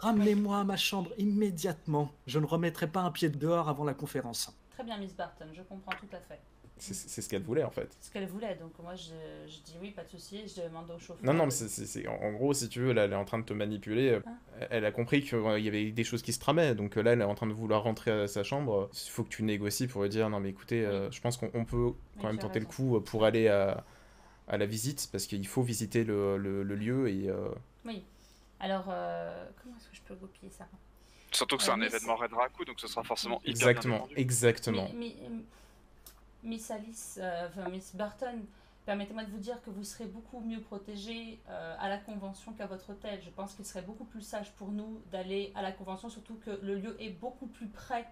Ramenez-moi à ma chambre immédiatement. Je ne remettrai pas un pied dehors avant la conférence. Très bien, Miss Barton, je comprends tout à fait. C'est ce qu'elle voulait en fait. C'est ce qu'elle voulait, donc moi je dis oui, pas de souci, je demande au chauffeur. Non, mais en gros, si tu veux, là, elle est en train de te manipuler. Hein? Elle a compris qu'il y avait des choses qui se tramaient. Donc là, elle est en train de vouloir rentrer à sa chambre. Il faut que tu négocies pour lui dire non, mais écoutez, Oui. je pense qu'on peut quand même tu as tenter le raison. coup pour aller à la visite parce qu'il faut visiter le lieu et. Oui. Alors, comment est-ce que je peux copier ça? Surtout que c'est un Miss- événement Red Raku, donc ce sera forcément hyper bien Exactement, défendu. exactement. Miss Alice, enfin Miss Barton, permettez-moi de vous dire que vous serez beaucoup mieux protégée à la convention qu'à votre hôtel. Je pense qu'il serait beaucoup plus sage pour nous d'aller à la convention, surtout que le lieu est beaucoup plus près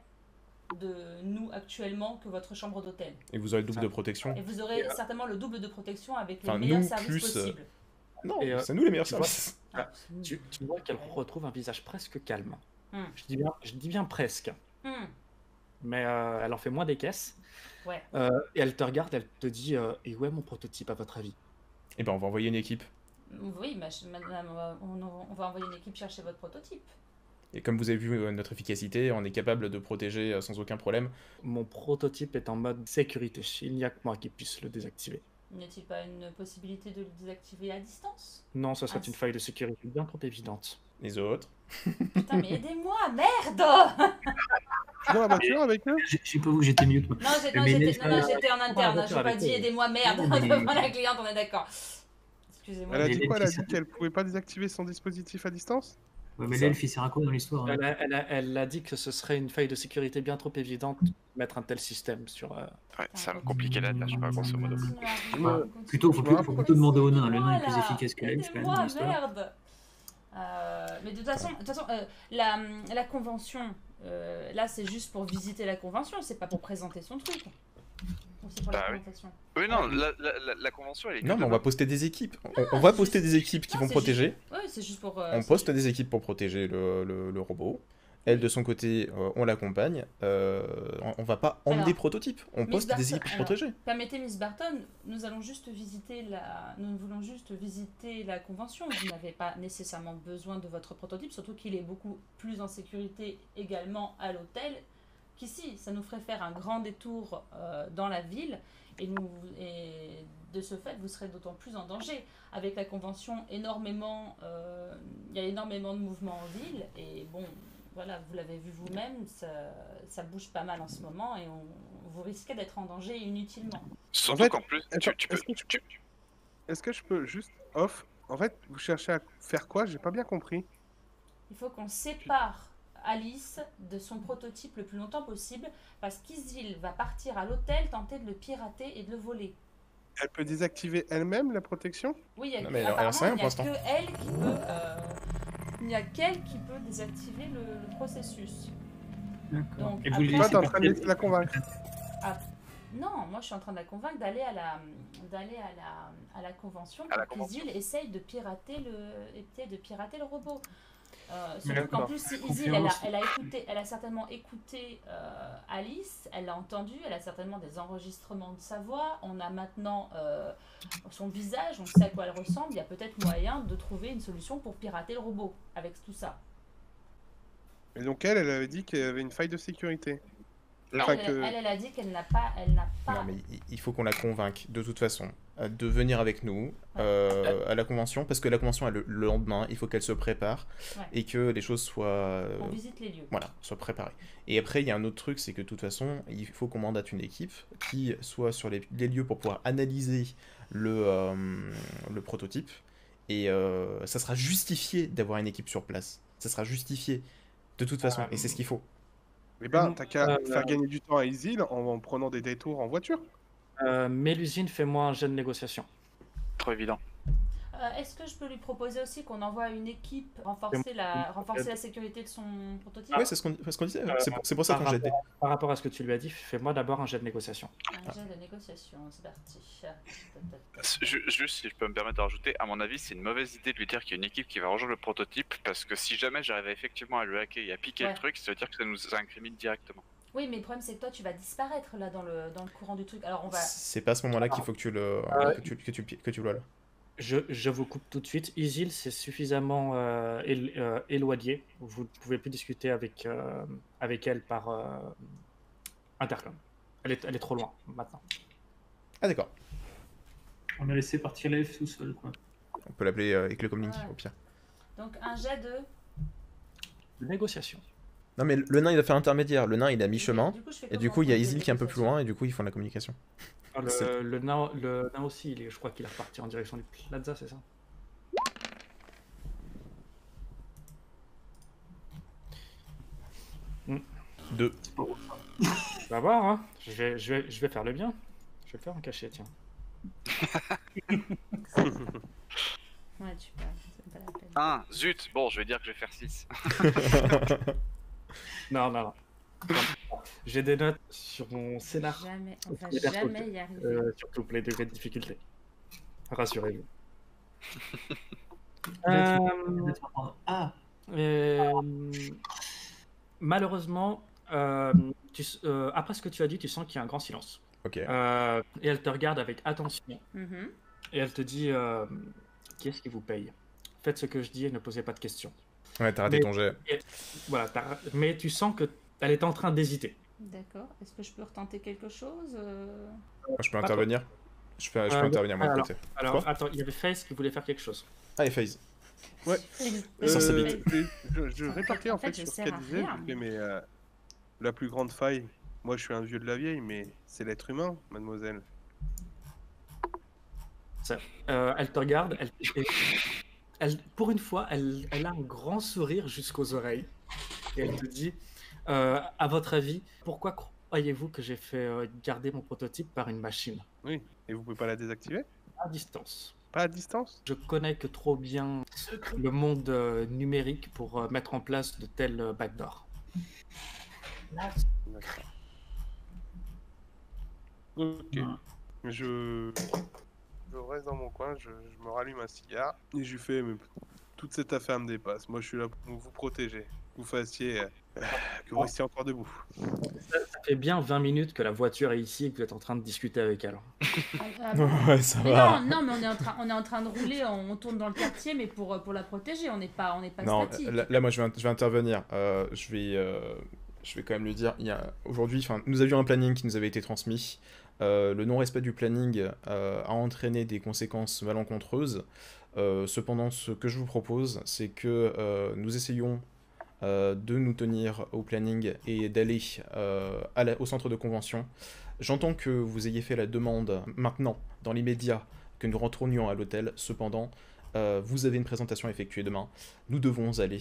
de nous actuellement que votre chambre d'hôtel. Et vous aurez le double de protection. Et vous aurez certainement le double de protection avec les Enfin, meilleurs nous, services plus, possibles. Non, Et, c'est nous les meilleurs tu vois- services. Tu vois qu'elle retrouve un visage presque calme. Hmm. Je dis bien presque. Hmm. Mais elle en fait moins des caisses. Ouais. Et elle te regarde, elle te dit et où est mon prototype à votre avis? Et ben, on va envoyer une équipe. Oui, madame, on va envoyer une équipe chercher votre prototype. Et comme vous avez vu notre efficacité, on est capable de protéger sans aucun problème. Mon prototype est en mode sécurité. Il n'y a que moi qui puisse le désactiver. N'y a-t-il pas une possibilité de le désactiver à distance? Non, ce serait Ah, une faille de sécurité bien trop évidente. Les autres. Putain, mais aidez-moi, merde! Tu es dans la voiture avec eux? Je sais pas vous, j'étais mute. Moi. Non, Mais j'étais en interne, voiture j'ai pas avec dit eux. aidez-moi, merde, Non, mais- devant la cliente, on est d'accord. Excusez-moi. Elle a Mais dit quoi? Elle a l'elfe, dit qu'elle pouvait pas désactiver son dispositif à distance? Ouais, mais Ça. l'elfe, il sert à quoi dans l'histoire hein Elle a dit que ce serait une faille de sécurité bien trop évidente de mettre un tel système sur. Ouais, ça va me compliquer la tâche, pas grosso modo. Plutôt, faut plutôt demander au nain. Le nain est plus Voilà. efficace que l'elfe quand même dans Aidez-moi, l'histoire. merde! Mais de toute façon, la convention, là c'est juste pour visiter la convention, c'est pas pour présenter son truc. Ou c'est pour la Bah oui. présentation. Oui, non, la convention, elle est. Non, que mais on demain. va poster des équipes. On Non, va c'est poster juste- des équipes qui non, vont c'est protéger. Oui, c'est juste pour. On poste des équipes pour protéger le robot. Elle, de son côté, on l'accompagne. On va pas emmener Alors, des prototypes. On Miss poste des Barton- équipes pour alors, protéger. Permettez, Miss Barton, nous voulons juste visiter la convention. Vous n'avez pas nécessairement besoin de votre prototype, surtout qu'il est beaucoup plus en sécurité également à l'hôtel qu'ici. Ça nous ferait faire un grand détour dans la ville et de ce fait, vous serez d'autant plus en danger. Avec la convention, il y a énormément de mouvements en ville et bon. Voilà, vous l'avez vu vous-même, ça bouge pas mal en ce moment et vous risquez d'être en danger inutilement. Surtout En fait, qu'en plus, attends, tu peux. est-ce que je peux juste off? En fait, vous cherchez à faire quoi? J'ai pas bien compris. Il faut qu'on sépare Alice de son prototype le plus longtemps possible parce qu'Isil va partir à l'hôtel tenter de le pirater et de le voler. Elle peut désactiver elle-même la protection? Oui, il y a Non, mais elle en sait rien apparemment, pour il n'y a que elle qui peut... il n'y a qu'elle qui peut désactiver le processus. D'accord. Donc, Et vous après- les Toi, laissez t'es en train de partir. la convaincre. Non, moi je suis en train de la convaincre d'aller à la convention À la pour convention. qu'Isil essaye de pirater le robot. Surtout D'accord. qu'en plus, si Isil, elle a certainement écouté Alice, elle l'a entendu, elle a certainement des enregistrements de sa voix, on a maintenant son visage, on sait à quoi elle ressemble, il y a peut-être moyen de trouver une solution pour pirater le robot avec tout ça. Et donc elle avait dit qu'il y avait une faille de sécurité. Non. Enfin, Elle a dit qu'elle n'a pas... Non, mais il faut qu'on la convainque, de toute façon, de venir avec nous à la convention, parce que la convention, le lendemain, il faut qu'elle se prépare Ouais. et que les choses soient, On visite les lieux. voilà, soient préparées. Et après, il y a un autre truc, c'est que de toute façon, il faut qu'on mandate une équipe qui soit sur les lieux pour pouvoir analyser le prototype, et ça sera justifié d'avoir une équipe sur place. Ça sera justifié, de toute façon, et c'est ce qu'il faut. eh ben, t'as qu'à faire gagner du temps à Isil en prenant des détours en voiture. Mélusine, fais-moi un jet de négociation. Trop évident. Est-ce que je peux lui proposer aussi qu'on envoie une équipe renforcer la sécurité de son prototype? Ouais, c'est ce qu'on disait, c'est pour ça qu'on jette des... Par rapport à ce que tu lui as dit, fais-moi d'abord un jet de négociation. Un jet de négociation, c'est parti. Juste si je peux me permettre de rajouter, à mon avis, c'est une mauvaise idée de lui dire qu'il y a une équipe qui va rejoindre le prototype parce que si jamais j'arrive effectivement à le hacker et à piquer Ouais. le truc, ça veut dire que ça nous incrimine directement. Oui, mais le problème c'est que toi tu vas disparaître là dans le courant du truc. Alors on va. C'est pas à ce moment-là qu'il faut que tu le que tu vois là. Je vous coupe tout de suite. Isil, c'est suffisamment éloigné. Vous ne pouvez plus discuter avec elle par intercom. Elle est trop loin maintenant. Ah d'accord. On a laissé partir l'elfe tout seul, quoi. On peut l'appeler avec le comlink Ouais. au pire. Donc un jet de... Négociation. Non mais le nain il va faire intermédiaire. Le nain il est à mi-chemin. Du coup, je fais Et du comment coup il y a pour Isil qui est un peu plus négociation loin et du coup ils font la communication. C'est- Le nain aussi, je crois qu'il est reparti en direction du plaza, c'est ça? Deux. On va voir, hein. Je vais faire le bien. Je vais le faire en cachet, tiens. Ouais, tu peux. C'est pas la peine. Ah, zut. Bon, je vais dire que je vais faire 6. Non. J'ai des notes sur mon scénar. Jamais, on va Les persos, jamais y arriver. Surtout pour les degrés de difficulté. Rassurez-vous. Là, tu Euh, vas te prendre- Ah, Malheureusement, après ce que tu as dit, tu sens qu'il y a un grand silence. Ok. Et elle te regarde avec attention. Mhm. Et elle te dit qui est-ce qui vous paye? Faites ce que je dis et ne posez pas de questions. Ouais t'as raté mais- ton jet. Voilà, mais tu sens qu'elle est en train d'hésiter. D'accord. Est-ce que je peux retenter quelque chose Moi, je peux Pas intervenir. Je peux Euh, intervenir moi de alors- côté. Alors, Quoi attends, il y avait Face qui voulait faire quelque chose. Allez FaZe. Euh, Sans sa bite. je répartis en fait je sur ce sers qu'elle à disait. rien. Je fais, mais la plus grande faille, moi je suis un vieux de la vieille, mais c'est l'être humain, mademoiselle. Elle te regarde, pour une fois, elle a un grand sourire jusqu'aux oreilles. Et elle te dit, à votre avis, pourquoi croyez-vous que j'ai fait garder mon prototype par une machine Oui. Et vous pouvez pas la désactiver? à distance? Pas à distance? Je connais que trop bien le monde numérique pour mettre en place de tels backdoors. D'accord. Ok. Je reste dans mon coin, je me rallume un cigare et je lui fais, mais toute cette affaire me dépasse. Moi je suis là pour vous protéger. Que vous fassiez, que vous restiez encore debout. Ça fait bien 20 minutes que la voiture est ici et que vous êtes en train de discuter avec elle. Ouais ça Mais va. non, mais on est en train de rouler, on tourne dans le quartier, mais pour la protéger, on n'est pas Non, statique. là, moi je vais intervenir. Je vais quand même lui dire, aujourd'hui, nous avions un planning qui nous avait été transmis. Le non-respect du planning a entraîné des conséquences malencontreuses. Cependant, ce que je vous propose, c'est que nous essayons de nous tenir au planning et d'aller au centre de convention. J'entends que vous ayez fait la demande maintenant, dans l'immédiat, que nous retournions à l'hôtel. Cependant, vous avez une présentation à effectuer demain. Nous devons aller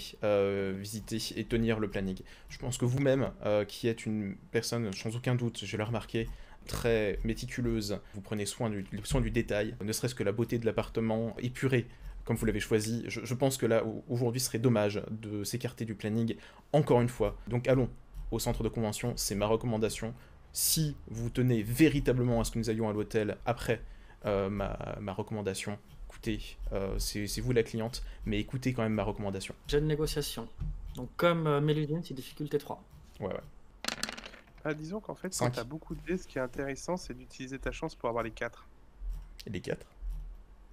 visiter et tenir le planning. Je pense que vous-même, qui êtes une personne, sans aucun doute, je l'ai remarqué, très méticuleuse, vous prenez soin du détail, ne serait-ce que la beauté de l'appartement épuré, comme vous l'avez choisi. Je pense que là, aujourd'hui, ce serait dommage de s'écarter du planning encore une fois. Donc allons au centre de convention, c'est ma recommandation. Si vous tenez véritablement à ce que nous allions à l'hôtel après ma recommandation, écoutez, c'est vous la cliente, mais écoutez quand même ma recommandation. J'ai de négociation. Donc comme Méludine, c'est difficulté 3. Ouais. Ah, disons qu'en fait, quand Cinq. t'as beaucoup de dés, ce qui est intéressant, c'est d'utiliser ta chance pour avoir les 4. Et les 4.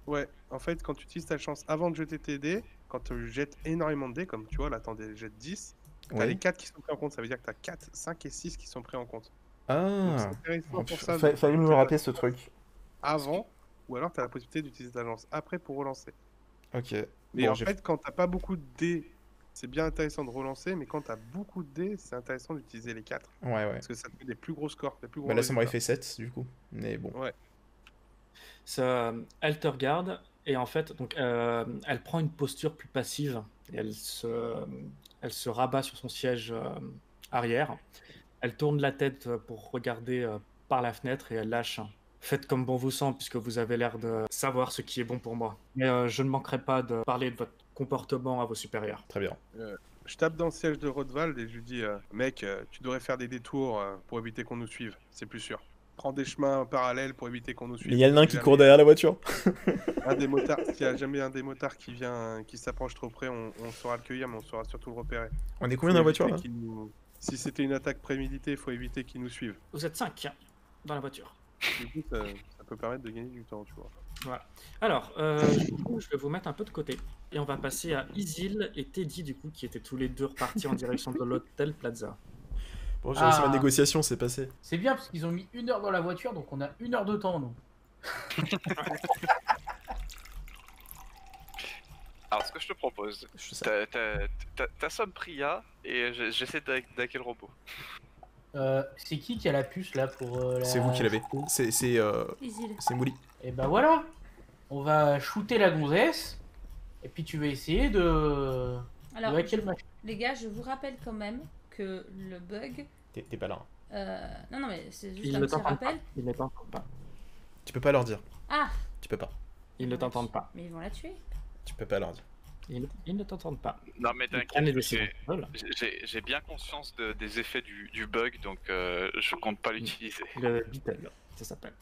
Ouais, en fait, quand tu utilises ta chance avant de jeter tes dés, quand tu jettes énormément de dés, comme tu vois, là, t'en jettes 10, t'as les 4 qui sont pris en compte. Ça veut dire que t'as 4, 5 et 6 qui sont pris en compte. Donc, Ah, c'est intéressant pour ça. fallait me rappeler ce truc. Avant, ou alors t'as la possibilité d'utiliser ta chance après pour relancer. Ok. Mais Bon, en fait, quand t'as pas beaucoup de dés, c'est bien intéressant de relancer, mais quand t'as beaucoup de dés, c'est intéressant d'utiliser les 4. Ouais. Parce que ça te fait des plus gros scores, des plus gros Bah là, ça m'aurait résultats. fait 7 du coup. Mais bon. Ouais. Elle te regarde et en fait, donc, elle prend une posture plus passive. Et elle se rabat sur son siège arrière. Elle tourne la tête pour regarder par la fenêtre et elle lâche. Faites comme bon vous semble puisque vous avez l'air de savoir ce qui est bon pour moi. Mais je ne manquerai pas de parler de votre comportement à vos supérieurs. Très bien. Je tape dans le siège de Rodvald et je lui dis mec, tu devrais faire des détours pour éviter qu'on nous suive, c'est plus sûr. Prends des chemins parallèles pour éviter qu'on nous suive. Mais il y a le nain Si qui jamais court derrière la voiture. un des motards, s'il y a jamais un des motards qui s'approche trop près, on saura le cueillir, mais on saura surtout le repérer. On est combien dans la voiture là Si c'était une attaque préméditée, il faut éviter qu'ils nous suivent. Vous êtes 5 dans la voiture. Du coup, ça peut permettre de gagner du temps, tu vois. Voilà. Alors, du coup, je vais vous mettre un peu de côté. Et on va passer à Isil et Teddy, du coup, qui étaient tous les deux repartis en direction de l'hôtel Plaza. Bon, j'ai réussi ma Ah. négociation, c'est passé. C'est bien parce qu'ils ont mis 1 heure dans la voiture, donc on a 1 heure de temps, nous. Alors, ce que je te propose, Je sais. t'assommes Priya et j'essaie d'hacker le robot. C'est qui a la puce là pour la... C'est vous qui l'avez. C'est Isil. Mouli. Et bah voilà. On va shooter la gonzesse. Et puis tu vas essayer de Alors, hacker le machin. les gars, je vous rappelle quand même que le bug. T'es pas là. Hein. Non, mais c'est juste Ils un ne petit t'entendent pas. rappel. Ils ne t'entendent pas. Tu peux pas leur dire. Ah, Tu peux pas. Ils ne t'entendent pas. mais ils vont la tuer. Tu peux pas leur dire. Ils ne t'entendent pas. Non, mais Ils prennent les t'inquiète, décisions. Voilà. j'ai bien conscience des effets du bug, donc je compte pas l'utiliser. Le Beetle, ça s'appelle.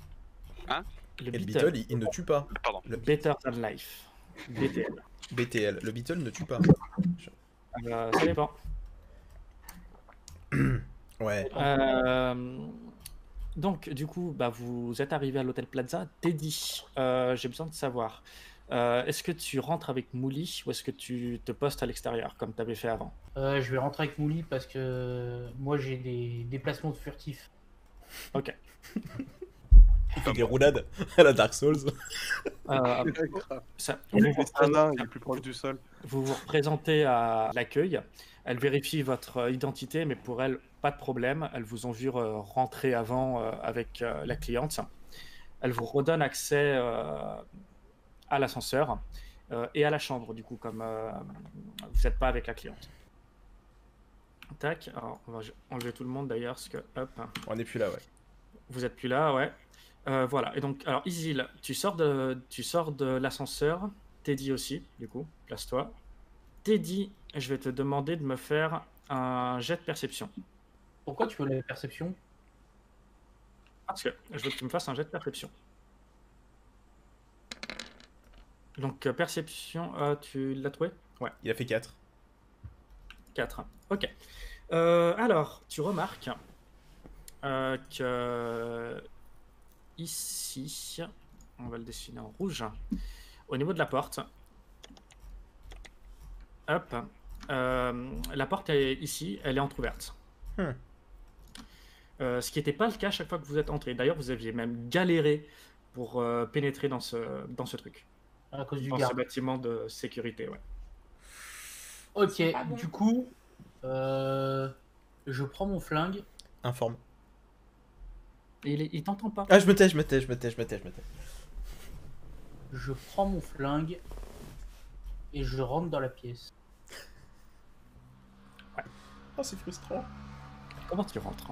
Hein? Le Et le Beetle. Beetle, il ne tue pas. Pardon. Better Than Life. BTL. BTL. Le Beetle ne tue pas. Ça dépend. Ouais. Donc, du coup, bah, vous êtes arrivé à l'hôtel Plaza. Teddy, j'ai besoin de savoir, est-ce que tu rentres avec Mouli ou est-ce que tu te postes à l'extérieur comme tu avais fait avant? Je vais rentrer avec Mouli parce que moi j'ai des déplacements de furtifs. Ok. Il fait des roulades à la Dark Souls. Ça, Il vous, est vous un nain, il représentez, est plus proche du sol. vous vous représentez à l'accueil. Elle vérifie votre identité, mais pour elle, pas de problème. Elles vous ont vu rentrer avant avec la cliente. Elle vous redonne accès à l'ascenseur et à la chambre, du coup, comme vous n'êtes pas avec la cliente. Tac, alors on va enlever tout le monde d'ailleurs, parce que hop, On n'est plus là, ouais. vous êtes plus là, ouais. Voilà, et donc, alors Isil, tu sors de l'ascenseur, Teddy aussi, du coup, place-toi. Teddy, je vais te demander de me faire un jet de perception. Pourquoi tu veux la perception? Parce que je veux que tu me fasses un jet de perception. Donc, perception, tu l'as trouvé? Ouais. Il a fait 4. 4. Ok. Alors, tu remarques que ici, on va le dessiner en rouge, au niveau de la porte, hop, la porte est ici, elle est entrouverte. Ce qui n'était pas le cas à chaque fois que vous êtes entré. D'ailleurs, vous aviez même galéré pour pénétrer dans ce truc, À cause du dans ce garde. bâtiment de sécurité. Ouais. Ok, C'est pas bon. du coup, je prends mon flingue. Informe. Et il t'entend pas. Ah, je me tais. Je prends mon flingue et je rentre dans la pièce. Oh, c'est frustrant. Comment tu rentres?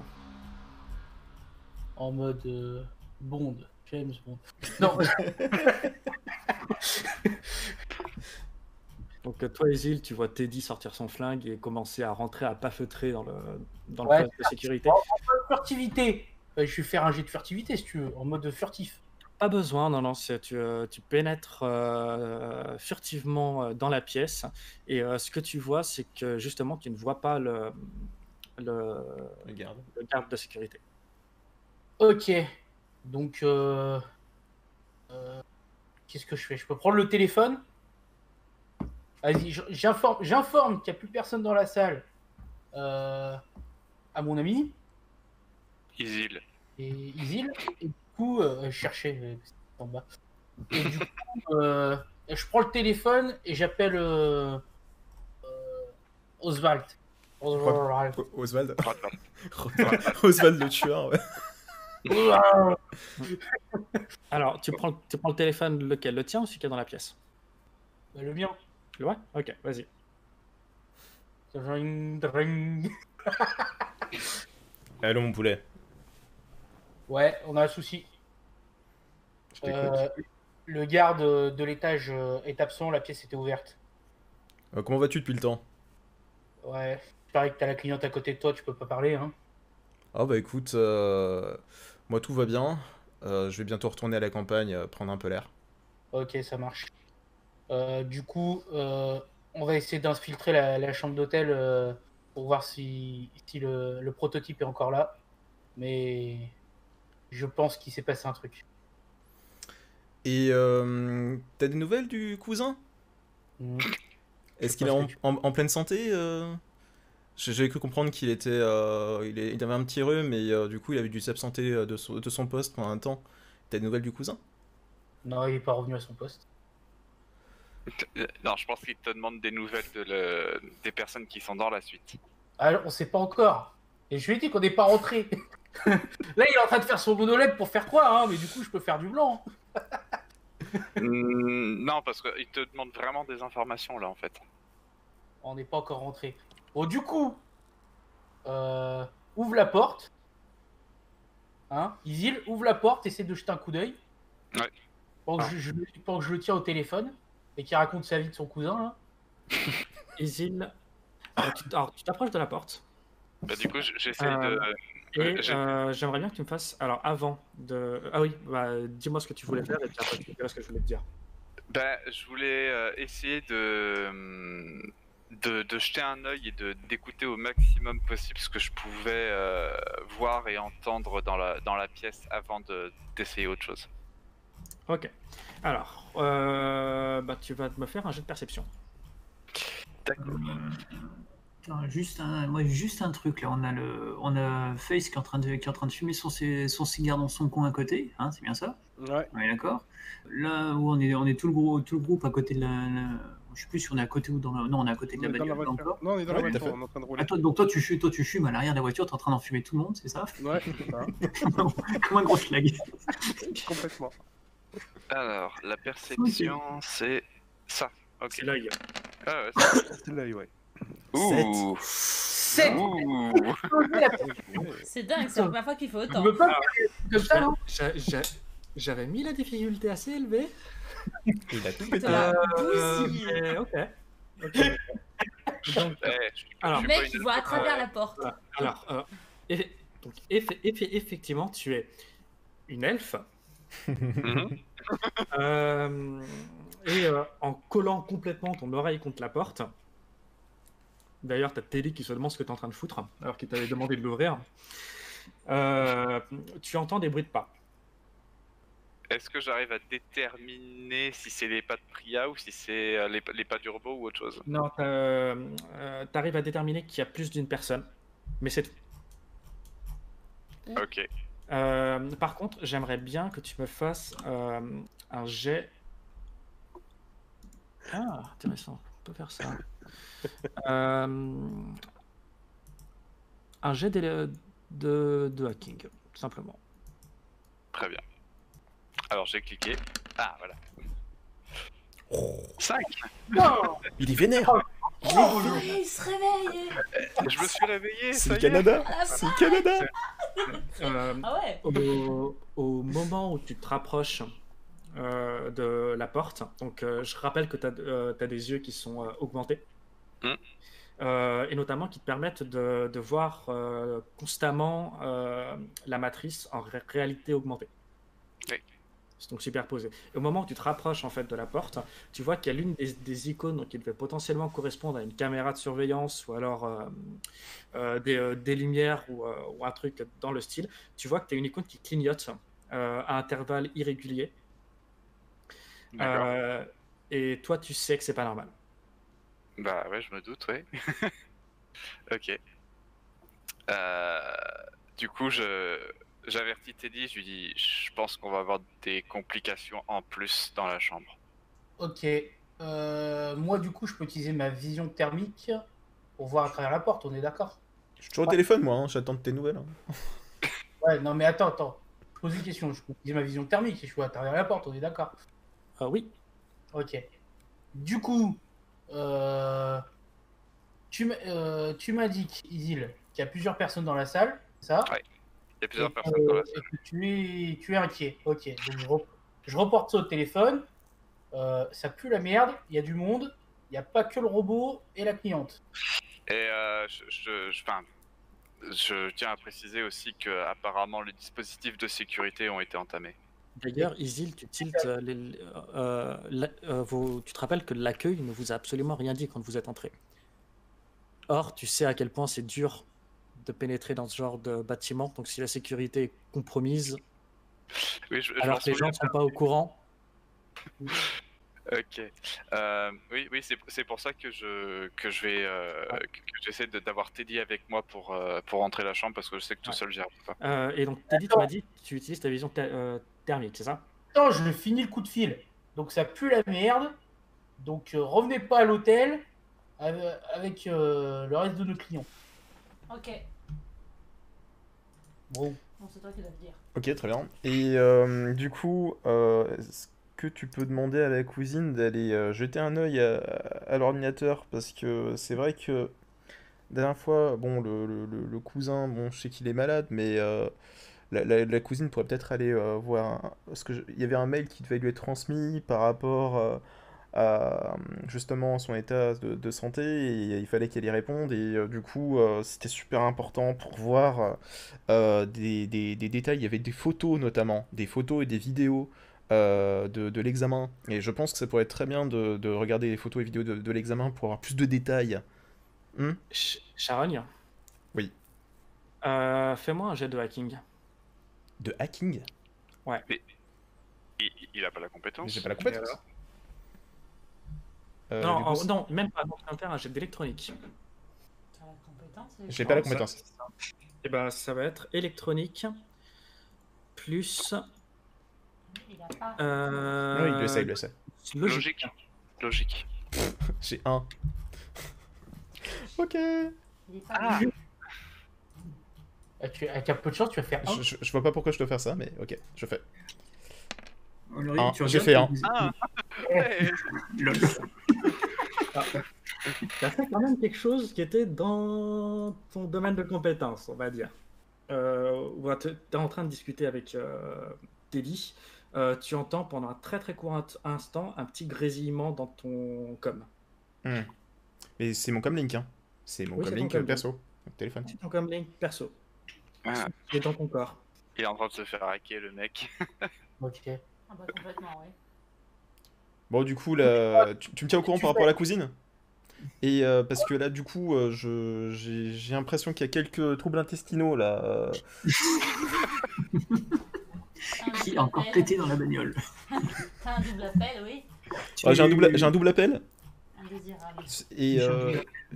En mode Bond, James Bond. Non, Donc toi, Isil, tu vois Teddy sortir son flingue et commencer à rentrer à pas feutrer dans le Ouais. poste de sécurité. furtivité. Je vais faire un jet de furtivité si tu veux, en mode furtif. Pas besoin, non, tu pénètres furtivement dans la pièce et ce que tu vois, c'est que justement, tu ne vois pas le Regarde. garde de sécurité. Ok, donc qu'est-ce que je fais? Je peux prendre le téléphone? Vas-y, j'informe qu'il n'y a plus personne dans la salle à mon ami Isil. et Isil. Et du coup, je cherchais en bas. Et du coup, je prends le téléphone et j'appelle Oswald. Oswald. Oswald le tueur, ouais. Alors, tu prends le téléphone, lequel? Le tien ou celui qui est dans la pièce? Le mien. Ouais. Ok, vas-y. Dring, dring. Allô, mon poulet. Ouais, on a un souci. Je t'écoute. Le garde de l'étage est absent, la pièce était ouverte. Comment vas-tu depuis le temps? Ouais, il paraît que t'as la cliente à côté de toi, tu peux pas parler, hein. Ah bah écoute, moi tout va bien. Je vais bientôt retourner à la campagne, prendre un peu l'air. Ok, ça marche. Du coup, on va essayer d'infiltrer la chambre d'hôtel pour voir si le prototype est encore là. Mais je pense qu'il s'est passé un truc. Et t'as des nouvelles du cousin? Est-ce qu'il est en pleine santé? J'avais cru comprendre qu'il était, il avait un petit rhume, mais du coup il avait dû s'absenter de son poste pendant un temps. T'as des nouvelles du cousin? Non, il est pas revenu à son poste. Non, je pense qu'il te demande des nouvelles des personnes qui sont dans la suite. Alors, on sait pas encore. Et je lui ai dit qu'on n'est pas rentré. Là, il est en train de faire son monolègue pour faire quoi, hein, mais du coup, je peux faire du blanc. Non, parce qu'il te demande vraiment des informations là en fait. On n'est pas encore rentré. Bon, du coup, ouvre la porte. Hein, Isil, ouvre la porte, essaie de jeter un coup d'œil. Ouais. Pendant que je le tiens au téléphone et qu'il raconte sa vie de son cousin. Là. Isil, alors, tu t'approches de la porte. Bah, du coup, j'essaye de. Et j'aimerais bien que tu me fasses. Alors, avant de. Ah oui, bah, dis-moi ce que tu voulais faire et puis après, tu me diras ce que je voulais te dire. Bah, je voulais essayer de jeter un œil et d'écouter au maximum possible ce que je pouvais voir et entendre dans la pièce avant d'essayer autre chose. Ok. Alors, bah, tu vas me faire un jet de perception. D'accord. Attends, juste un truc là, on a Face qui est en train de fumer son cigare dans son coin à côté, hein, c'est bien ça? Ouais. Ouais, d'accord. Là où on est tout le groupe à côté de je sais plus si on est à côté ou dans la... Non, on est à côté de la bagnole encore. Non, on est dans la Ouais, tout à voiture, fait. on est en train de rouler. Ah, donc toi tu fumes à l'arrière de la voiture, t'es en train d'en fumer tout le monde, c'est ça? Ouais, c'est ça. Comme un gros schlag. Complètement. Alors, la perception, c'est ça. Ok. C'est l'œil. Ah ouais, C'est l'œil, ouais. Ouh. 7. Ouh. C'est dingue, c'est la première fois qu'il fait Tu autant. veux pas me faire comme ça, non? J'avais mis la difficulté assez élevée. Il a tout pété. Putain. bousille. Mais ok. Donc, alors, Le mec, il voit à travers la porte. voilà. Alors, donc, effectivement, tu es une elfe. Mhm. Et en collant complètement ton oreille contre la porte. D'ailleurs, t'as Telly qui se demande ce que t'es en train de foutre, alors qu'il t'avait demandé de l'ouvrir. Tu entends des bruits de pas. Est-ce que j'arrive à déterminer si c'est les pas de Priya ou si c'est les pas du robot ou autre chose? Non, t'arrives à déterminer qu'il y a plus d'une personne, mais c'est tout. Ok. Par contre, j'aimerais bien que tu me fasses un jet. Ah, intéressant. On peut faire ça. Un jet de hacking, tout simplement. Très bien. Alors j'ai cliqué. Ah voilà. 5. Non. Il est vénère. Oh, il se réveille. Je me suis réveillé. C'est ça le y est. Canada. Ah, C'est le Canada. Ah ouais. Au moment où tu te rapproches de la porte, donc je rappelle que tu as des yeux qui sont augmentés. Et notamment qui te permettent de voir constamment la matrice en réalité augmentée. Oui. C'est donc superposé. Et au moment où tu te rapproches en fait de la porte, tu vois qu'il y a l'une des icônes qui devait potentiellement correspondre à une caméra de surveillance ou alors des lumières ou un truc dans le style. Tu vois que tu as une icône qui clignote à intervalles irréguliers. Et toi, tu sais que c'est pas normal. Bah ouais, je me doute, ouais. Ok. Du coup, j'avertis Teddy, je lui dis, je pense qu'on va avoir des complications en plus dans la chambre. Ok. Moi, du coup, je peux utiliser ma vision thermique pour voir à travers la porte, on est d'accord? Je suis toujours au téléphone, moi, hein. J'attends de tes nouvelles. Hein. Ouais, non, mais attends. Je pose une question. Je peux utiliser ma vision thermique et je vois à travers la porte, on est d'accord? Oui. Ok. Du coup, tu m'as dit, Isil, qu'il y a plusieurs personnes dans la salle, c'est ça? Ouais. Il y a plusieurs personnes dans la salle. Et que tu es inquiet. Ok. Donc je reporte ça au téléphone. Ça pue la merde. Il y a du monde. Il n'y a pas que le robot et la cliente. Et je tiens à préciser aussi que apparemment les dispositifs de sécurité ont été entamés. D'ailleurs, Isil, tu tiltes tu te rappelles que l'accueil ne vous a absolument rien dit quand vous êtes entré. Or, tu sais à quel point c'est dur de pénétrer dans ce genre de bâtiment. Donc, si la sécurité est compromise, Oui, je alors m'en que les gens souviens. ne sont pas au courant, Ok. Oui, c'est pour ça que je vais que j'essaie d'avoir Teddy avec moi pour rentrer la chambre parce que je sais que tout Ouais. seul j'y arrive pas. Et donc, Teddy, tu m'as dit que tu utilises ta vision thermique, c'est ça? Non, je finis le coup de fil. Donc ça pue la merde. Donc revenez pas à l'hôtel avec le reste de nos clients. Ok. Bon. Bon, c'est toi qui dois le dire. Ok, très bien. Et du coup, est-ce que tu peux demander à la cousine d'aller jeter un œil à l'ordinateur? Parce que c'est vrai que la dernière fois, bon, le cousin, bon, je sais qu'il est malade, mais la cousine pourrait peut-être aller voir. Parce que il y avait un mail qui devait lui être transmis par rapport à justement son état de santé et il fallait qu'elle y réponde. Et du coup, c'était super important pour voir des détails. Il y avait des photos notamment, des photos et des vidéos de l'examen. Et je pense que ça pourrait être très bien de regarder les photos et vidéos de l'examen pour avoir plus de détails. Hmm. Charogne, Oui. fais-moi un jet de hacking. De hacking? Il a pas la compétence. J'ai pas la compétence. Non, du coup, non, même pas. Donc, faire un jet d'électronique. T'as la compétence j'ai pas la Non, ça- compétence. Et ben, ça va être électronique plus. Il a pas. Oui, il le sait, il le sait. Logique. Logique. J'ai un. Ok. Il est pas. Ah. Avec un peu de chance, tu vas faire un. Je vois pas pourquoi je dois faire ça, mais ok, je fais. Ulrich, Un, tu j'ai regardes fait tes- Ah. Lol. T'as fait quand même quelque chose qui était dans ton domaine de compétences, on va dire. T'es en train de discuter avec Teddy. Tu entends pendant un très très court instant un petit grésillement dans ton com. Mais c'est mon comlink, hein. C'est mon Oui, c'est comlink ton comlink. perso, mon téléphone. C'est ton comlink perso. Ah. Qui est dans ton corps. Il est en train de se faire hacker le mec. Ok. Ah bah complètement, ouais. Bon, du coup, là, tu me tiens au courant Tu par rapport à fais. la cousine? Et parce que là, du coup, j'ai l'impression qu'il y a quelques troubles intestinaux là. Qui a encore pété dans la bagnole. T'as un double appel, oui. Ah, j'ai un double appel. Indésirable. Et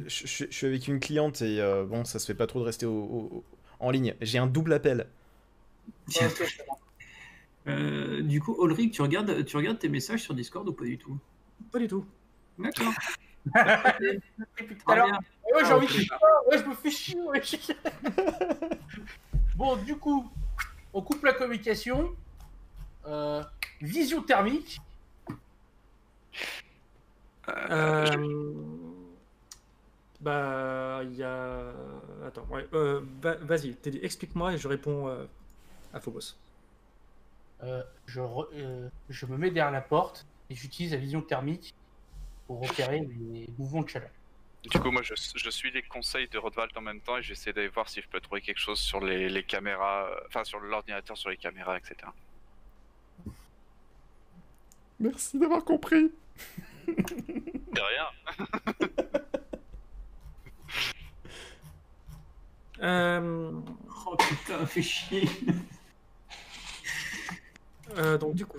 J'ai je suis avec une cliente et bon, ça se fait pas trop de rester en ligne. J'ai un double appel. Du coup, Ulrich, tu regardes tes messages sur Discord ou pas du tout? Pas du tout. D'accord. Depuis tout à l'heure. Ouais, j'ai envie de chier. Ouais, je me fais chier. Ouais. Bon, du coup, on coupe la communication. Vision thermique. Bah, il y a. Attends, ouais. Vas-y, Teddy, explique-moi et je réponds à Phobos. Je me mets derrière la porte et j'utilise la vision thermique pour repérer les mouvements de chaleur. Du coup, moi, je suis les conseils de Rodvald en même temps et j'essaie d'aller voir si je peux trouver quelque chose sur les caméras, enfin sur l'ordinateur, sur les caméras, etc. Merci d'avoir compris. C'est rien. Oh putain, fais chier. Donc du coup,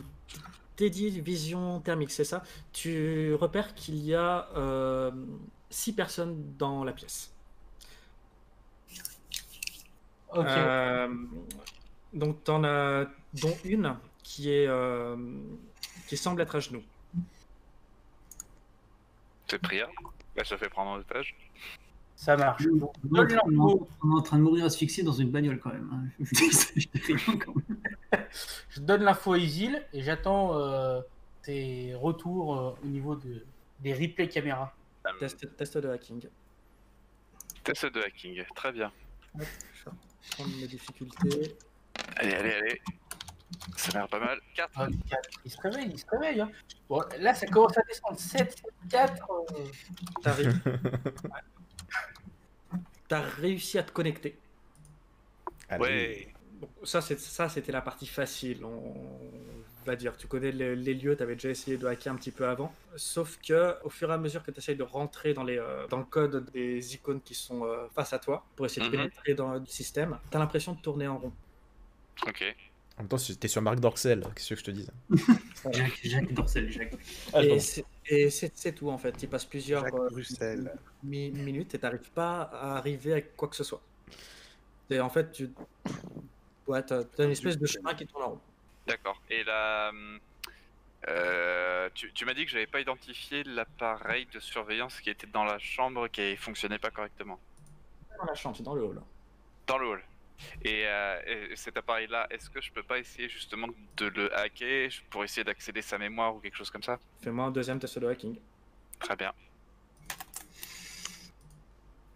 Teddy, vision thermique, c'est ça. Tu repères qu'il y a 6 personnes dans la pièce. Ok. Donc t'en as dont une qui semble être à genoux. C'est Priya. Elle se fait prendre en otage. Ça marche. On Donc, est donne l'info. en train de mourir asphyxié dans une bagnole quand même. Hein. Je dis rien quand même. Je donne l'info à Isil et j'attends tes retours au niveau des replays caméra. Test de hacking. Test de hacking. Très bien. Hop, je vais prendre mes difficultés. Allez. Ça a l'air pas mal. 4. Ah, il se réveille. Hein. Bon, là, ça commence à descendre. 7, 4. T'as réussi à te connecter. Allez. Ouais. Bon, ça c'était la partie facile, on va dire. Tu connais les lieux, tu avais déjà essayé de hacker un petit peu avant. Sauf que au fur et à mesure que tu essayes de rentrer dans le code des icônes qui sont face à toi, pour essayer de pénétrer dans le système, tu as l'impression de tourner en rond. Ok. En même temps, si t'es sur Marc Dorcel, qu'est-ce que je te dise? Jacques Dorcel, Jacques. Ah, pardon. C'est tout en fait. Il passe plusieurs Jacques Bruxelles. minutes et t'arrives pas à arriver à quoi que ce soit. Et en fait, t'as une espèce de chemin qui tourne en rond. D'accord. Et là, tu m'as dit que j'avais pas identifié l'appareil de surveillance qui était dans la chambre qui fonctionnait pas correctement. Dans la chambre, c'est dans le hall. Dans le hall. Et cet appareil-là, est-ce que je peux pas essayer justement de le hacker pour essayer d'accéder à sa mémoire ou quelque chose comme ça? Fais-moi un deuxième test de hacking. Très bien.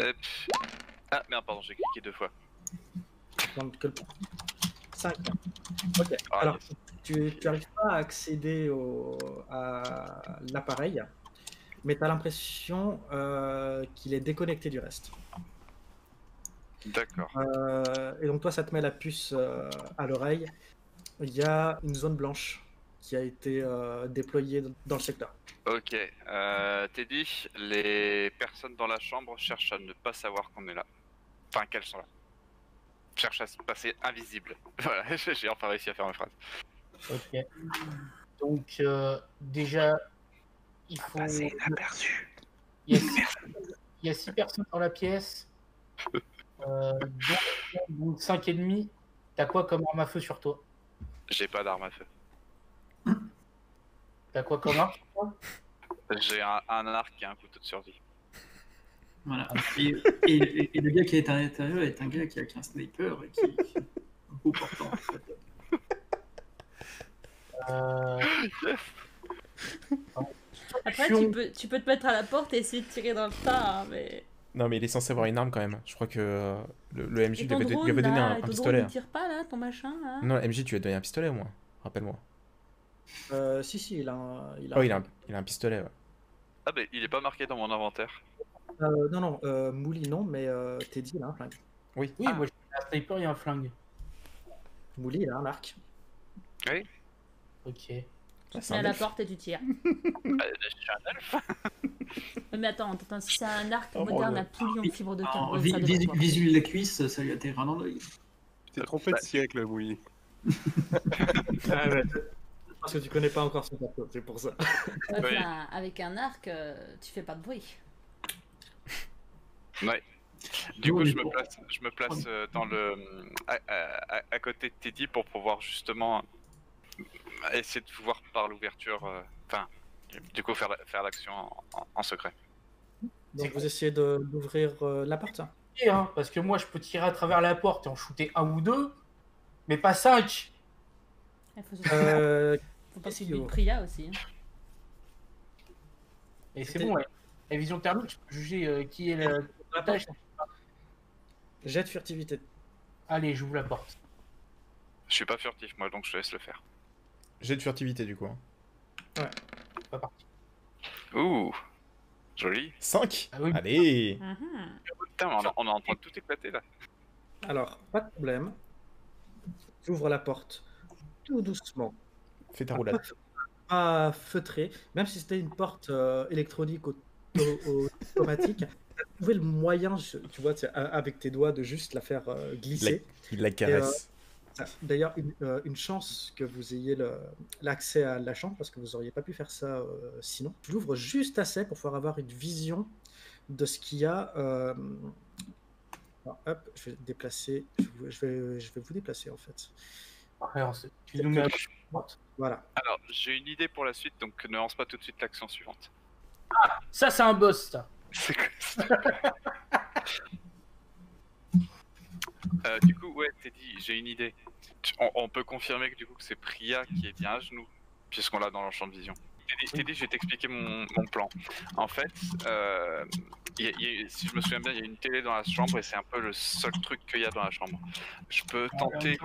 Hop. Ah merde, pardon, j'ai cliqué 2 fois. 5. Ok. Ah, Alors, yes. tu n'arrives pas à accéder à l'appareil, mais tu as l'impression qu'il est déconnecté du reste. D'accord. Et donc toi, ça te met la puce à l'oreille. Il y a une zone blanche qui a été déployée dans le secteur. Ok. Teddy, les personnes dans la chambre cherchent à ne pas savoir qu'on est là. Enfin, qu'elles sont là. Cherchent à se passer invisibles. Voilà, j'ai enfin réussi à faire ma phrase. Ok. Donc, déjà, il faut. inaperçu. Il y a 6 personnes dans la pièce. Donc 5 ennemis. T'as quoi comme arme à feu sur toi? J'ai pas d'arme à feu. T'as quoi comme arme sur toi? J'ai un arc et un couteau de survie. Voilà. Et le gars qui est à l'intérieur est un gars qui a un sniper et qui est un peu portant. En fait. Après, tu peux te mettre à la porte et essayer de tirer dans le tas, hein, mais... Non, mais il est censé avoir une arme quand même. Je crois que le MJ Et lui ton avait drone, donné là, un et ton pistolet. drone, il tire pas, là, ton machin, là? Non, MJ, tu lui as donné un pistolet, moi. Rappelle-moi. Si, il a un... Oh, il a un pistolet, ouais. Ah bah il est pas marqué dans mon inventaire. non, Mouli non, mais Teddy, il a un flingue. Oui, moi j'ai un sniper et un flingue. Mouli, il a un arc. Oui. Ok. Ah, Tu mets à la porte et tu tires. Je suis un elfe. Mais attends, si c'est un arc Oh, moderne mon à poulie en fibre de Alors, carbone, ça devrait pouvoir. visuel la cuisse, ça lui atterrira dans l'œil. T'es trompé de siècle, Mouilly. Parce que tu connais pas encore son perso, c'est pour ça. Ouais, Oui. enfin, avec un arc, tu fais pas de bruit. Ouais. Du Nous, coup, on je est me pour- place dans le à côté de Teddy pour pouvoir justement essayer de voir par l'ouverture. Enfin, du coup, faire l'action en secret. Donc vous essayez d'ouvrir la porte. Hein, parce que moi je peux tirer à travers la porte et en shooter 1 ou 2, mais pas 5. Il faut pas qu'est-ce qu'il y qu'il ait y une a pria aussi. Hein. Et c'est bon, ouais. La vision thermique, je peux juger qui est la tâche. Jet de furtivité. Allez, j'ouvre la porte. Je suis pas furtif moi, donc je te laisse le faire. J'ai de furtivité, du coup. Hein. Pas parti. Ouh, joli. 5 Ah oui. Allez. Mhm. Putain, on est en train de tout éclater là. Alors, pas de problème. Tu ouvres la porte tout doucement. Fais ta roulade. Pas feutré. Même si c'était une porte électronique automatique, tu as trouvé le moyen, tu vois, avec tes doigts, de juste la faire glisser. Il la caresse. D'ailleurs, une chance que vous ayez l'accès à la chambre, parce que vous n'auriez pas pu faire ça sinon. Tu l'ouvres juste assez pour pouvoir avoir une vision de ce qu'il y a. Alors, hop, je vais déplacer. Je vais vous déplacer en fait. Alors, tu nous mets à la porte. Voilà. Alors, j'ai une idée pour la suite, donc ne lance pas tout de suite l'action suivante. Ça, c'est un boss, ça. C'est quoi ça? Du coup, ouais, Teddy, j'ai une idée. On peut confirmer que du coup que c'est Priya qui est bien à genoux, puisqu'on l'a dans leur champ de vision. Teddy, je vais t'expliquer mon plan. En fait, si je me souviens bien, il y a une télé dans la chambre et c'est un peu le seul truc qu'il y a dans la chambre. Je peux tenter.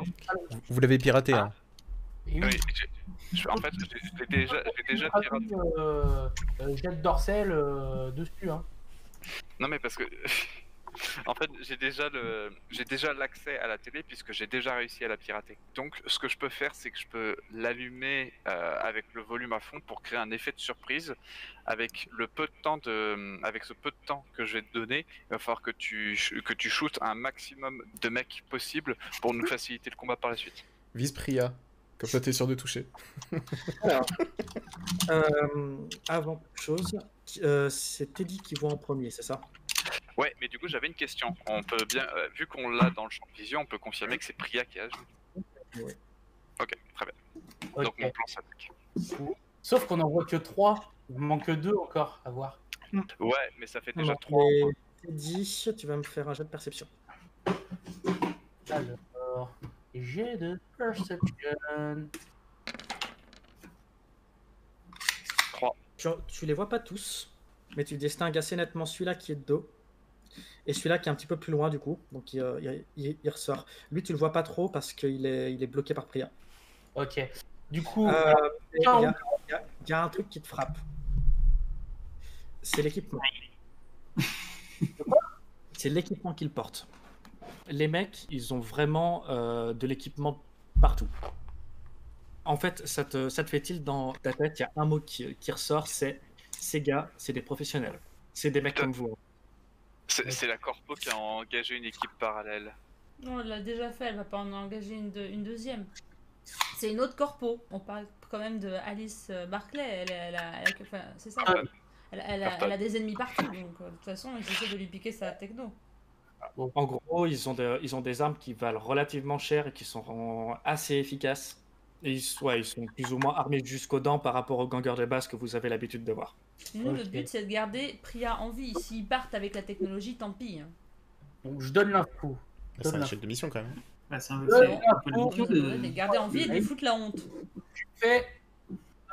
Vous l'avez piraté, hein. Et Oui, en fait, j'ai déjà piraté. Jette Dorcel dessus, hein. Non mais parce que en fait j'ai déjà l'accès à la télé puisque j'ai déjà réussi à la pirater. Donc ce que je peux faire c'est que je peux l'allumer avec le volume à fond pour créer un effet de surprise avec ce peu de temps que je vais te donner. Il va falloir que tu shootes un maximum de mecs possible pour nous faciliter le combat par la suite. Vise Priya. Comme ça, t'es sûr de toucher. Alors, avant toute chose, c'est Teddy qui voit en premier, c'est ça? Ouais, mais du coup, j'avais une question. On peut bien, vu qu'on l'a dans le champ de vision, on peut confirmer que c'est Priya qui a agi. Oui. Ok, très bien. Ok. Donc mon plan s'applique. Sauf qu'on en voit que 3. Il en manque 2 encore à voir. Ouais, mais ça fait déjà Alors, 3. mais Teddy, tu vas me faire un jet de perception. Alors, j'ai de perception. 3. Tu les vois pas tous, mais tu distingues assez nettement celui-là qui est de dos et celui-là qui est un petit peu plus loin du coup, donc il ressort. Lui, tu le vois pas trop parce qu'il il est bloqué par Priya. Ok. Du coup, Il y a un truc qui te frappe. C'est l'équipement. C'est l'équipement qu'ils portent. Les mecs, ils ont vraiment de l'équipement partout. En fait, ça te fait tilt dans ta tête, il y a un mot qui ressort, c'est ces gars, c'est des professionnels. C'est des mecs comme vous. C'est la corpo qui a engagé une équipe parallèle. Non, elle l'a déjà fait, elle va pas en engager une deuxième. C'est une autre corpo. On parle quand même de Alice Barclay. Enfin, c'est ça. Elle a des ennemis partout, donc de toute façon, ils essaient de lui piquer sa techno. En gros, ils ont des armes qui valent relativement cher et qui sont assez efficaces. Et ils sont plus ou moins armés jusqu'aux dents par rapport aux gangers de base que vous avez l'habitude de voir. Nous, le Ok. but, c'est de garder Priya en vie. S'ils partent avec la technologie, tant pis. Donc, je donne l'info. C'est un échec de mission quand même. Bah, c'est un Ouais, peu non, le non, but De les garder en vie et de lui foutre la honte. Tu fais.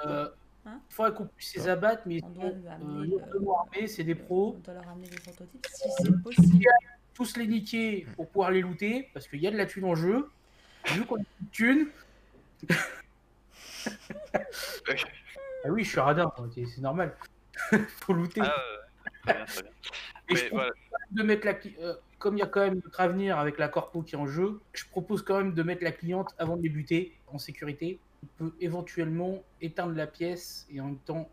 Hein Il faudrait qu'on puisse les abattre, mais On doit lui amener lourdement armés, c'est des pros. On doit leur amener des prototypes si c'est possible. Tous les niquer pour pouvoir les looter, parce qu'il y a de la thune en jeu. Vu qu'on a de thune. Ah oui, je suis radin, moi, c'est normal. Faut looter. Très bien, très bien. Et Mais je propose voilà. de mettre comme il y a quand même notre avenir avec la corpo qui est en jeu, je propose quand même de mettre la cliente avant de débuter en sécurité. On peut éventuellement éteindre la pièce et en même temps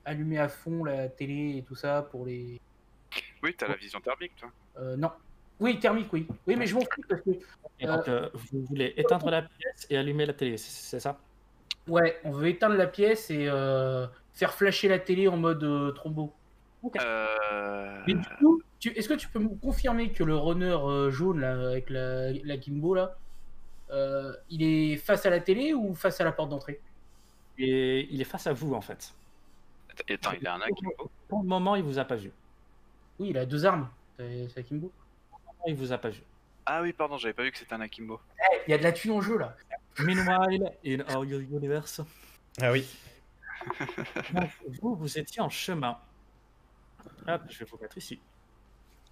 allumer à fond la télé et tout ça pour les. Oui, t'as la vision thermique, toi. Non. Oui, thermique, oui. Oui, mais je m'en fous parce que. Et donc, vous voulez éteindre la pièce et allumer la télé, c'est ça? Ouais, on veut éteindre la pièce et faire flasher la télé en mode trombo. Mais du coup, est-ce que tu peux me confirmer que le runner jaune là, avec la Kimbo là, il est face à la télé ou face à la porte d'entrée? Et il est face à vous en fait. Attends, il a un Akimbo. Pour le moment, il vous a pas vu. Oui, il a 2 armes. C'est la Kimbo. Il vous a pas vu. Ah oui, pardon, j'avais pas vu que c'était un Akimbo. Il y a de la thune en jeu là. Meanwhile, in our universe, Ah oui. donc, vous étiez en chemin. Hop, je vais vous mettre ici.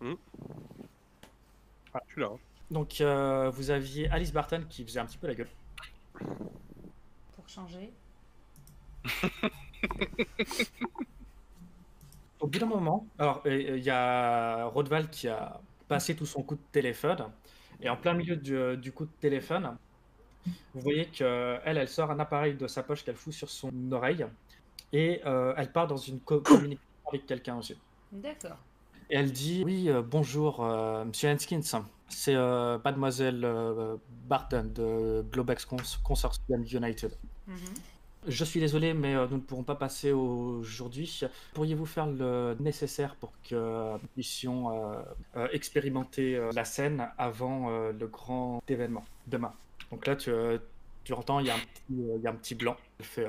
Je suis là. Donc, vous aviez Alice Barton qui faisait un petit peu la gueule. Pour changer. Au bout d'un moment, alors il y a Rodval qui a passé tout son coup de téléphone, et en plein milieu du coup de téléphone, vous voyez qu'elle sort un appareil de sa poche qu'elle fout sur son oreille, et elle part dans une communication avec quelqu'un aussi. D'accord. Et elle dit: oui, bonjour, Monsieur Henskins, c'est Mademoiselle Barton de Globex Consortium United. Je suis désolé, mais nous ne pourrons pas passer aujourd'hui. Pourriez-vous faire le nécessaire pour que nous puissions expérimenter la scène avant le grand événement demain? Donc là, tu entends, il y a un petit blanc. Elle fait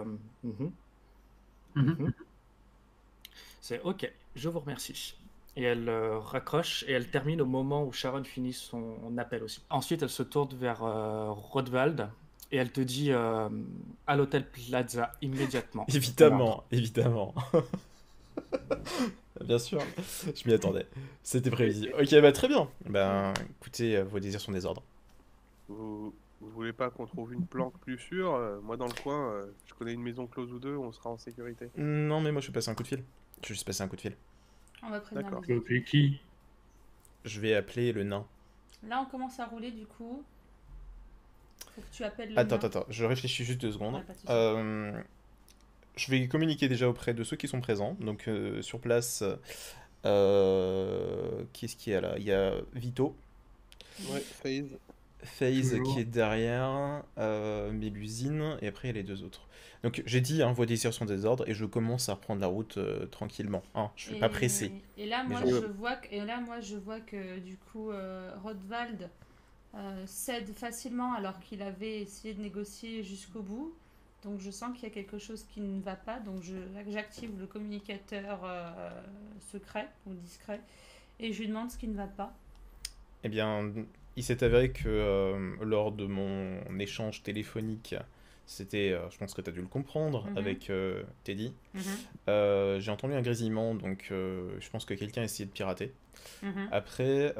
C'est OK, je vous remercie. Et elle raccroche et elle termine au moment où Sharon finit son appel aussi. Ensuite, elle se tourne vers Rodvald et elle te dit à l'hôtel Plaza immédiatement. Évidemment, évidemment. Bien sûr, je m'y attendais. C'était prévisible. Ok, bah très bien. Ben, écoutez, vos désirs sont des ordres. Vous voulez pas qu'on trouve une planque plus sûre? Moi, dans le coin, je connais une maison close ou deux, on sera en sécurité. Non, mais moi je vais passer un coup de fil. Je vais juste passer un coup de fil. On va prévenir D'accord. les autres. C'est qui? Je vais appeler le nain. Là, on commence à rouler du coup. Faut que tu appelles le Attends, nain. attends, je réfléchis juste 2 secondes. Ouais, pas de souci. Je vais communiquer déjà auprès de ceux qui sont présents. Donc sur place, qui est-ce qu'il y a là? Il y a Vito, Ouais, FaZe. FaZe Toujours. qui est derrière, Mélusine, et après il y a les deux autres. Donc j'ai dit, vos désirs sont des ordres, et je commence à reprendre la route tranquillement. Je suis pas pressé. Et là, mais moi, genre- je vois que du coup, Rothwald cède facilement alors qu'il avait essayé de négocier jusqu'au bout. Donc je sens qu'il y a quelque chose qui ne va pas. Donc j'active le communicateur secret ou discret et je lui demande ce qui ne va pas. Eh bien, il s'est avéré que lors de mon échange téléphonique, c'était, je pense que tu as dû le comprendre, Mhm. avec Teddy, j'ai entendu un grésillement, donc je pense que quelqu'un a essayé de pirater. Mhm. Après,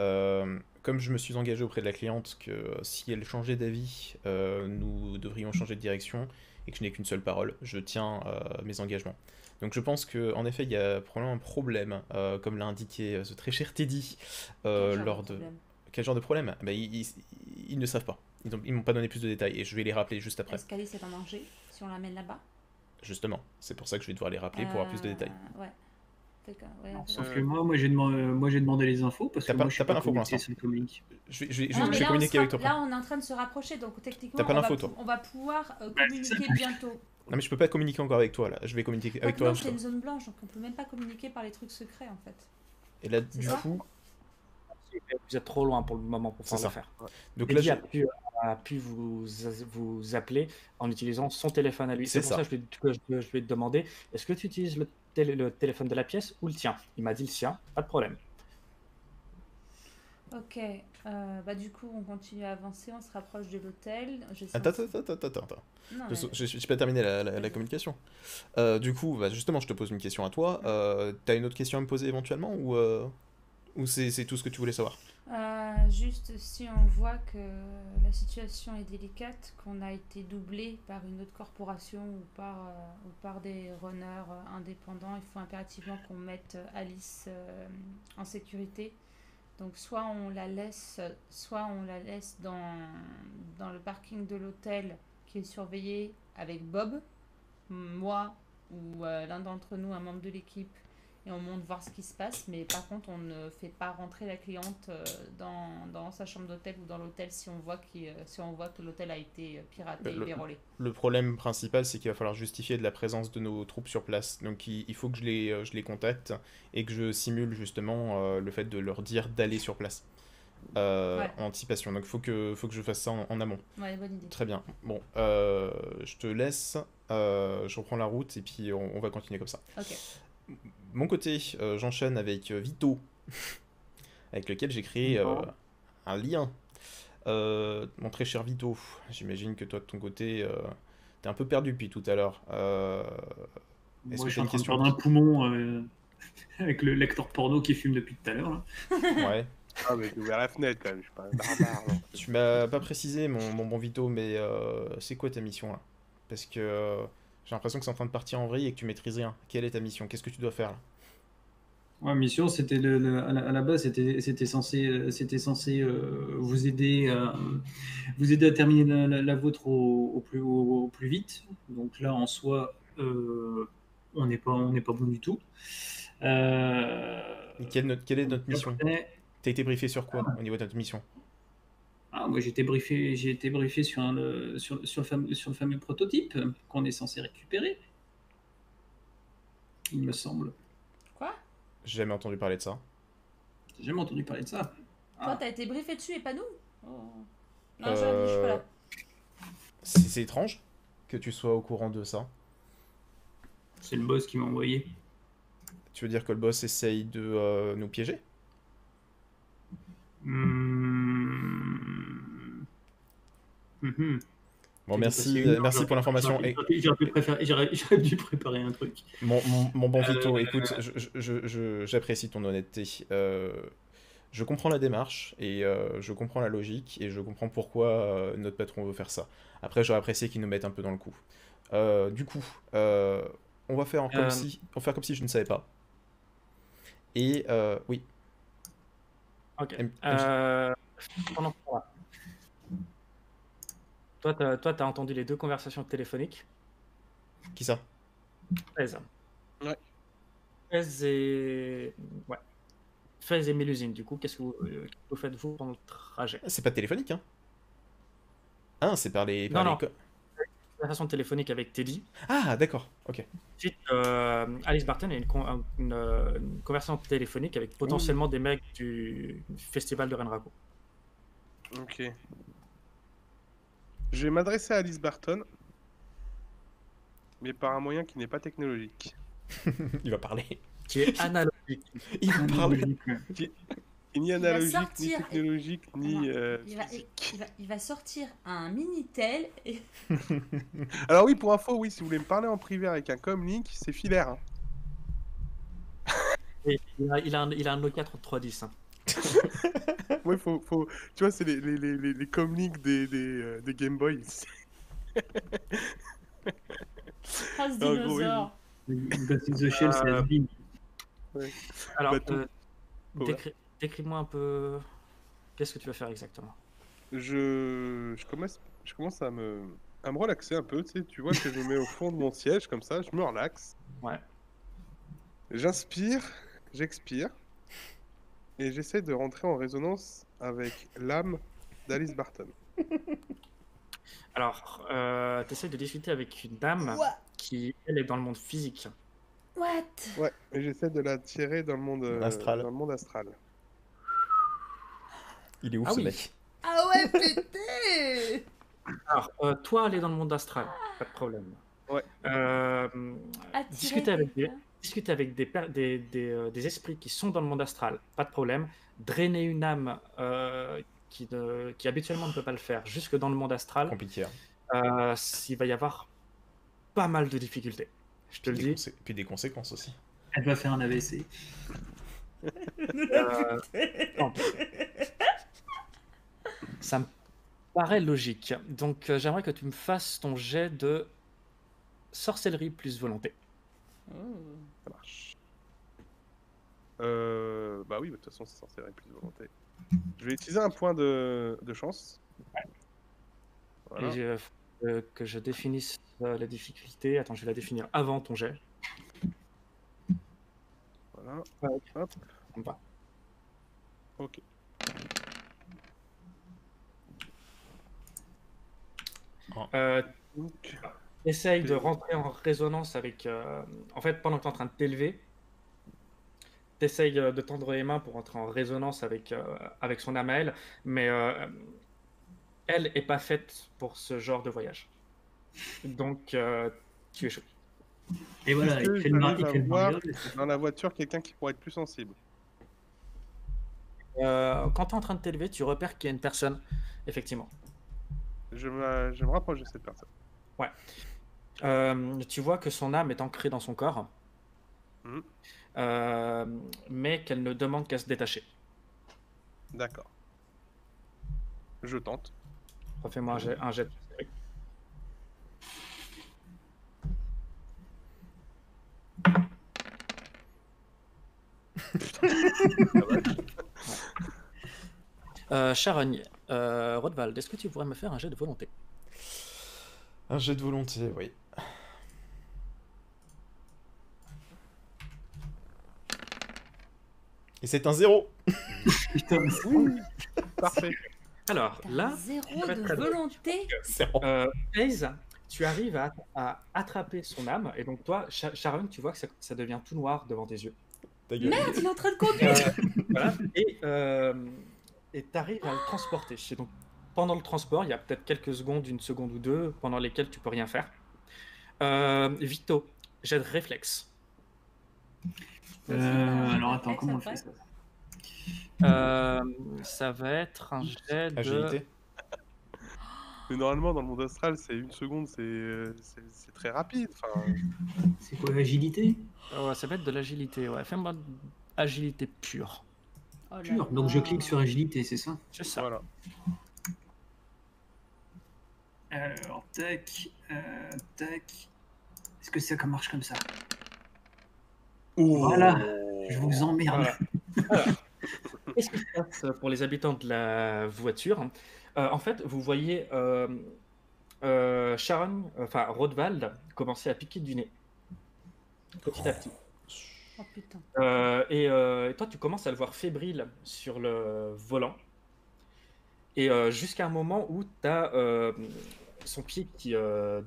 comme je me suis engagé auprès de la cliente que si elle changeait d'avis, nous devrions changer de direction et que je n'ai qu'une seule parole, je tiens mes engagements. Donc je pense qu'en effet, il y a probablement un problème, comme l'a indiqué ce très cher Teddy, Quel genre lors de de... problème? Quel genre de problème? Ils ne savent pas. Ils m'ont pas donné plus de détails et je vais les rappeler juste après. Est-ce qu'Alice est en danger si on l'amène là-bas? Justement, c'est pour ça que je vais devoir les rappeler pour avoir plus de détails. Ouais. D'accord, ouais, Non, ouais. sauf que moi j'ai demandé les infos parce que T'as pas- moi je suis t'as pas pas l'info pour connecté l'instant. sur le communique. Je vais Non, mais là, communiquer avec toi après. là, on est en train de se rapprocher, donc techniquement, T'as pas l'info, toi. on va pouvoir c'est communiquer ça. bientôt. Non mais je peux pas communiquer encore avec toi là, je vais communiquer avec toi. Non, c'est une zone blanche, donc on peut même pas communiquer par les trucs secrets en fait. Et là C'est du ça coup, Vous êtes trop loin pour le moment pour C'est pouvoir ça. le faire. donc là Teddy je... a pu vous appeler en utilisant son téléphone à lui. C'est C'est pour ça. ça que je vais te demander, est-ce que tu utilises le téléphone de la pièce ou le tien? Il m'a dit le sien, pas de problème. Ok, bah du coup, on continue à avancer, on se rapproche de l'hôtel. Attends. Non, J'ai pas terminé la communication. Du coup, justement, je te pose une question à toi. T'as une autre question à me poser éventuellement ou c'est tout ce que tu voulais savoir? juste si on voit que la situation est délicate, qu'on a été doublé par une autre corporation ou par des runners indépendants, il faut impérativement qu'on mette Alice en sécurité. Donc soit on la laisse dans le parking de l'hôtel qui est surveillé avec Bob, moi ou l'un d'entre nous, un membre de l'équipe, et on monte voir ce qui se passe, mais par contre on ne fait pas rentrer la cliente dans sa chambre d'hôtel ou dans l'hôtel si on voit que l'hôtel a été piraté et vérolé. Le problème principal, c'est qu'il va falloir justifier de la présence de nos troupes sur place. Donc il faut que je les contacte et que je simule justement le fait de leur dire d'aller sur place. En anticipation. Donc faut que je fasse ça en amont. Ouais, bonne idée. Très bien. Bon, je te laisse. Je reprends la route et puis on va continuer comme ça. Ok. Mon côté, j'enchaîne avec Vito, avec lequel j'ai créé un lien. Mon très cher Vito, j'imagine que toi de ton côté, t'es un peu perdu depuis tout à l'heure. Est-ce Moi que je suis t'as en une train de question? perdre un poumon avec le lecteur porno qui fume depuis tout à l'heure là. Ouais. Ah, mais j'ai ouvert la fenêtre quand même, je suis pas un barbare. Non. Tu m'as pas précisé, mon bon Vito, mais c'est quoi ta mission là? Parce que j'ai l'impression que c'est en train de partir en vrille et que tu maîtrises rien. Quelle est ta mission? Qu'est-ce que tu dois faire là? Ouais, mission, c'était à la base, c'était censé vous aider à terminer la vôtre au plus vite. Donc là, en soi, on n'est pas bon du tout. Et quelle est notre mission? Après, T'as été briefé sur quoi au niveau de notre mission? moi, j'ai été briefé sur le fameux prototype qu'on est censé récupérer, il me semble. Quoi? J'ai jamais entendu parler de ça. J'ai jamais entendu parler de ça. Toi, t'as été briefé dessus et pas nous? Oh. Non, Euh, je suis pas là. C'est étrange que tu sois au courant de ça. C'est le boss qui m'a envoyé. Tu veux dire que le boss essaye de nous piéger? Bon, merci pour l'information. Et J'aurais dû préparer un truc. mon bon Vito, écoute, j'apprécie ton honnêteté. Je comprends la démarche et je comprends la logique et je comprends pourquoi notre patron veut faire ça. Après, j'aurais apprécié qu'il nous mette un peu dans le coup. Du coup, on va faire comme si je ne savais pas. Et oui. Ok. M- Pendant ce temps-là, toi, t'as entendu les deux conversations téléphoniques. Qui ça? 13. Ouais. 13 et... Ouais. 13 et Mélusine, du coup, qu'est-ce que vous faites, vous, pendant le trajet? C'est pas téléphonique, hein? Ah, c'est par les... Non, non. Conversation téléphonique avec Teddy. Ah, d'accord, ok. Ensuite, Alice Barton a une conversation téléphonique avec potentiellement des mecs du festival de Renraku. Ok. Je vais m'adresser à Alice Barton, mais par un moyen qui n'est pas technologique. Il va parler. Qui est analogique. Il va parler. Qui est ni analogique, ni sortir- technologique, ni... Il va sortir un Minitel et Alors oui, pour info, oui, si vous voulez me parler en privé avec un comlink, c'est filaire. Hein. Et il a un Nokia 3310. Hein. Ouais, faut... Tu vois, c'est les comlinks des Game Boy. oh, ce gros, dinosaure. Ghost in the Shell, c'est Asbin. Ouais. Alors, Bateau. Ouais. décris-moi un peu... Qu'est-ce que tu vas faire exactement? Je commence à me relaxer un peu, tu sais, tu vois que je me mets au fond de mon siège, comme ça, je me relaxe. Ouais. J'inspire, j'expire, et j'essaie de rentrer en résonance avec l'âme d'Alice Barton. Alors, tu essaies de discuter avec une dame qui, elle, est dans le monde physique. What? Ouais, et j'essaie de la tirer dans le monde Astral. Dans le monde astral. Il est ouf, Ah ce oui. mec. Ah ouais, pété! Alors, toi, aller dans le monde astral, pas de problème. Ouais. Discuter avec des esprits qui sont dans le monde astral, pas de problème. Drainer une âme qui habituellement ne peut pas le faire jusque dans le monde astral, Compliqué. Hein. il va y avoir pas mal de difficultés. Je te le dis. Puis des conséquences aussi. Elle va faire un AVC. Non. Ça me paraît logique. Donc j'aimerais que tu me fasses ton jet de sorcellerie plus volonté. Ça marche. Bah oui, de toute façon, c'est censé être plus de volonté. Je vais utiliser un point de chance. Voilà. Et que je définisse la difficulté. Attends, je vais la définir avant ton jet. Voilà. Ouais. Hop. On va. Ok. Donc, Essaye de rentrer en résonance avec... En fait, pendant que tu es en train de t'élever, tu essayes de tendre les mains pour entrer en résonance avec son âme à elle, mais elle n'est pas faite pour ce genre de voyage. Donc, tu échoues. Et voilà, est-ce que il fait le j'arrive à voir mariole. dans la voiture quelqu'un qui pourrait être plus sensible? Quand tu es en train de t'élever, tu repères qu'il y a une personne, effectivement. Je me rapproche de cette personne. Ouais. Tu vois que son âme est ancrée dans son corps, mais qu'elle ne demande qu'à se détacher. D'accord. Je tente. Refais-moi un jet. Charogne, Rodvald, est-ce que tu pourrais me faire un jet de volonté? Un jet de volonté, oui. Et c'est un 0. Putain, mais Parfait. Alors, là, Zéro très, de très bien. volonté. Blaze, tu arrives à attraper son âme, et donc toi, Sharon, tu vois que ça devient tout noir devant tes yeux. Ta gueule. Merde, il est en train de conduire. Voilà. Et tu arrives à le transporter. Et donc, pendant le transport, il y a peut-être quelques secondes, une seconde ou deux, pendant lesquelles tu peux rien faire. Vito, jet de réflexe. alors attends, comment on fait ça? Ça va être un jet de... Agilité. Mais normalement, dans le monde astral, c'est une seconde, c'est très rapide. Enfin, C'est quoi l'agilité? Ça va être de l'agilité, ouais. Fais-moi de agilité pure. Oh là Pur. là. Donc je clique sur agilité, c'est ça? C'est ça. voilà. Alors, tac, tac. Est-ce que ça marche comme ça? Voilà, je vous emmerde. Voilà. Alors, qu'est-ce qui se passe pour les habitants de la voiture? En fait, vous voyez Sharon, enfin Rodvald, commencer à piquer du nez. Petit à petit. Oh putain. Et toi, tu commences à le voir fébrile sur le volant. Et jusqu'à un moment où tu as son pied qui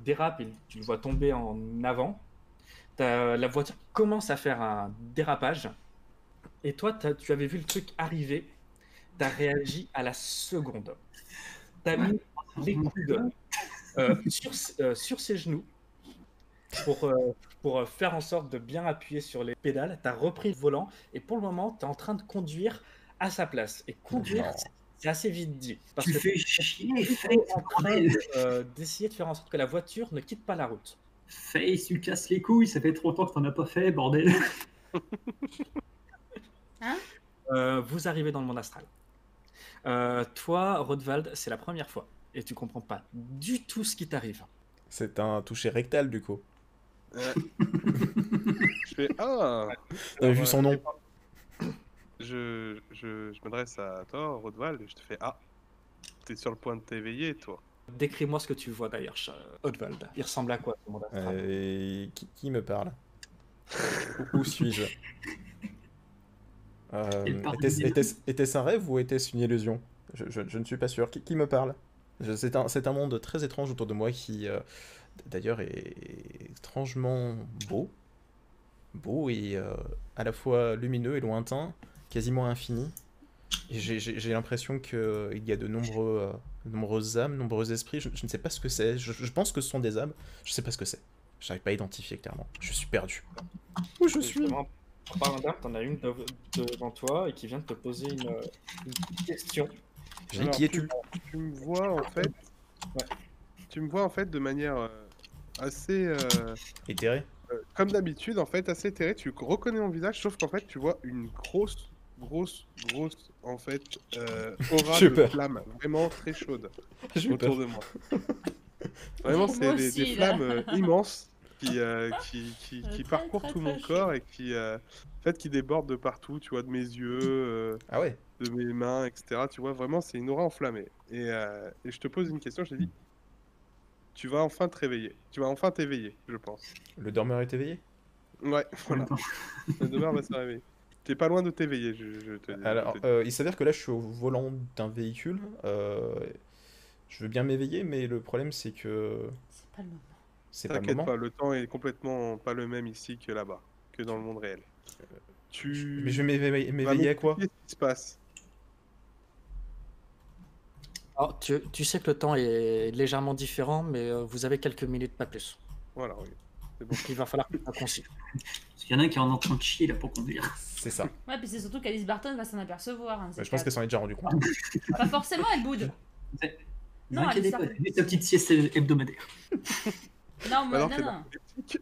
dérape et tu le vois tomber en avant. La voiture commence à faire un dérapage. Et toi, tu avais vu le truc arriver. Tu as réagi à la seconde. Tu as mis les coudes sur ses genoux pour faire en sorte de bien appuyer sur les pédales. Tu as repris le volant et pour le moment, tu es en train de conduire à sa place. Et conduire, c'est assez vite dit. Parce que fais chier, tu es en train d'essayer de faire en sorte que la voiture ne quitte pas la route. Face, tu casses les couilles, ça fait trop longtemps que t'en as pas fait, bordel. Hein Vous arrivez dans le monde astral. Toi, Rodvald, c'est la première fois. Et tu comprends pas du tout ce qui t'arrive. C'est un toucher rectal, du coup. Je fais ah. T'avais vu son nom. Je m'adresse à toi, Rodvald, et je te fais ah. T'es sur le point de t'éveiller, toi. Décris-moi ce que tu vois d'ailleurs, Rodvald. Il ressemble à quoi ce monde astral Qui me parle? Où suis-je? Était-ce un rêve ou était-ce une illusion? Je ne suis pas sûr. Qui me parle? C'est un monde très étrange autour de moi qui, d'ailleurs, est étrangement beau. Beau et à la fois lumineux et lointain, quasiment infini. Et j'ai l'impression qu'il y a de nombreuses âmes, nombreux esprits. Je ne sais pas ce que c'est. Je pense que ce sont des âmes. Je ne sais pas ce que c'est. Je n'arrive pas à identifier clairement. Je suis perdu. Où je suis? En parlant d'âme, t'en as une devant toi et qui vient de te poser une petite question. Qui es-tu? Tu me vois en fait. Ouais. Tu me vois en fait de manière assez. Éthéré? Comme d'habitude, en fait, assez éthéré. Tu reconnais mon visage, sauf qu'en fait, tu vois une grosse, en fait, aura de flammes vraiment très chaude autour de moi. Vraiment, c'est des flammes immenses qui parcourent tout mon corps et qui, en fait, qui débordent de partout, tu vois, de mes yeux, Ah ouais? de mes mains, etc. Tu vois, vraiment, c'est une aura enflammée. Et je te pose une question, je te dis, tu vas enfin te réveiller. Tu vas enfin t'éveiller, je pense. Le dormeur est éveillé? Ouais, voilà. Le dormeur va se réveiller. T'es pas loin de t'éveiller, je te dis. Alors, il s'avère que là, je suis au volant d'un véhicule. Je veux bien m'éveiller, mais le problème, c'est que... C'est pas le moment. C'est pas le T'inquiète moment. pas, le temps est complètement pas le même ici que là-bas, que dans le monde réel. Mais je vais m'éveiller à quoi? Qu'est-ce qui se passe? Alors, tu sais que le temps est légèrement différent, mais vous avez quelques minutes, pas plus. Voilà, oui. C'est bon. Donc il va falloir que tu sois concis. Parce qu'il y en a qui est en train de chier là pour conduire. C'est ça. Ouais, puis c'est surtout qu'Alice Barton va s'en apercevoir. Hein, Je pense qu'elle s'en est déjà rendu compte. Pas forcément, elle boude. Non, Non, inquiétez Alice pas, Barton. c'est juste ta petite sieste hebdomadaire. Non, moi, Alors, non, c'est non.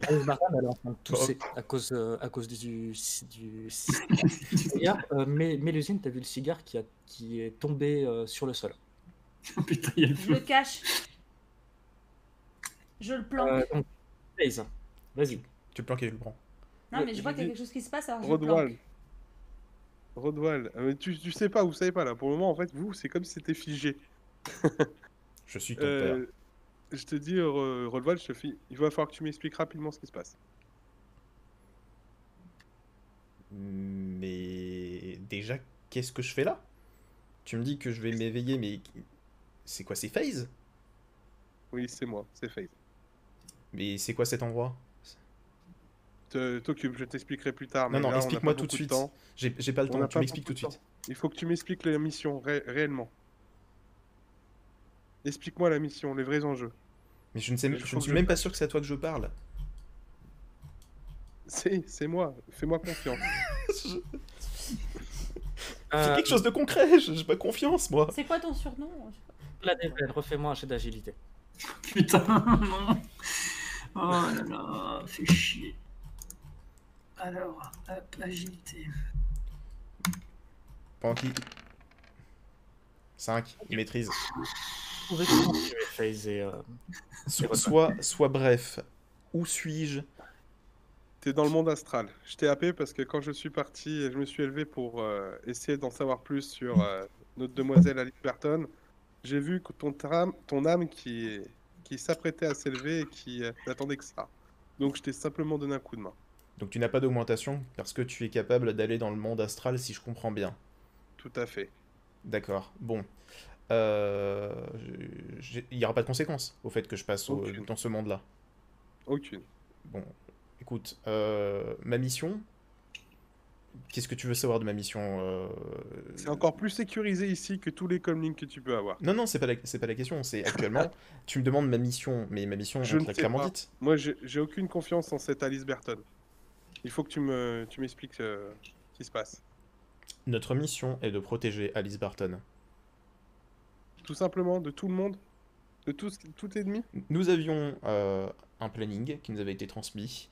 Alice Barton, elle est en train de tousser à cause du cigare. Mélusine, t'as vu le cigare qui est tombé sur le sol. Putain, il y a le Je feu. le cache. Je le planque. Donc, Blaze, vas-y. Tu le planques et je le prends. Non, mais je vois qu'il y a quelque chose qui se passe, alors je le planque. Rodwald, tu sais pas, vous savez pas là. Pour le moment, en fait, vous, c'est comme si c'était figé. Je suis ton père. Je te dis, Rodwald, il va falloir que tu m'expliques rapidement ce qui se passe. Mais déjà, qu'est-ce que je fais là? Tu me dis que je vais m'éveiller, mais c'est quoi, c'est FaZe? Oui, c'est moi, c'est FaZe. Mais c'est quoi cet endroit? T'occupe, je t'expliquerai plus tard. Non, mais non, là, on n'a explique-moi pas tout de beaucoup suite. temps. J'ai pas le On temps, n'a tu pas m'expliques tout beaucoup de de suite. Il faut que tu m'expliques la mission réellement. Explique-moi la mission, les vrais enjeux. Mais je ne sais, Mais je faut ne que suis je même pas sache. sûr que c'est à toi que je parle. C'est moi, fais-moi confiance. Fais quelque chose de concret, j'ai pas confiance, moi. C'est quoi ton surnom? La DPL, refais-moi un jet d'agilité. Putain, non. Oh là là, fais chier. Alors, hop, agilité. Pendant qu'il... 5, il maîtrise. Vous pouvez continuer, FaZe et Soit bref, où suis-je? T'es dans le monde astral. Je t'ai happé parce que quand je suis parti, je me suis élevé pour essayer d'en savoir plus sur notre demoiselle Alice Barton. J'ai vu que ton âme qui s'apprêtait à s'élever et qui n'attendait que ça. Donc je t'ai simplement donné un coup de main. Donc tu n'as pas d'augmentation parce que tu es capable d'aller dans le monde astral si je comprends bien. Tout à fait. D'accord, bon. il n'y aura pas de conséquences au fait que je passe Aucune. dans ce monde-là. Aucune. Bon, écoute, ma mission... Qu'est-ce que tu veux savoir de ma mission C'est encore plus sécurisé ici que tous les comlinks que tu peux avoir. Non, non, c'est pas la question. C'est actuellement, tu me demandes ma mission, mais ma mission, Je on ne te l'a sais clairement pas. dite. Moi, j'ai aucune confiance en cette Alice Burton. Il faut que tu m'expliques ce qui se passe. Notre mission est de protéger Alice Barton. Tout simplement, de tout le monde, de tout ennemi. Nous avions un planning qui nous avait été transmis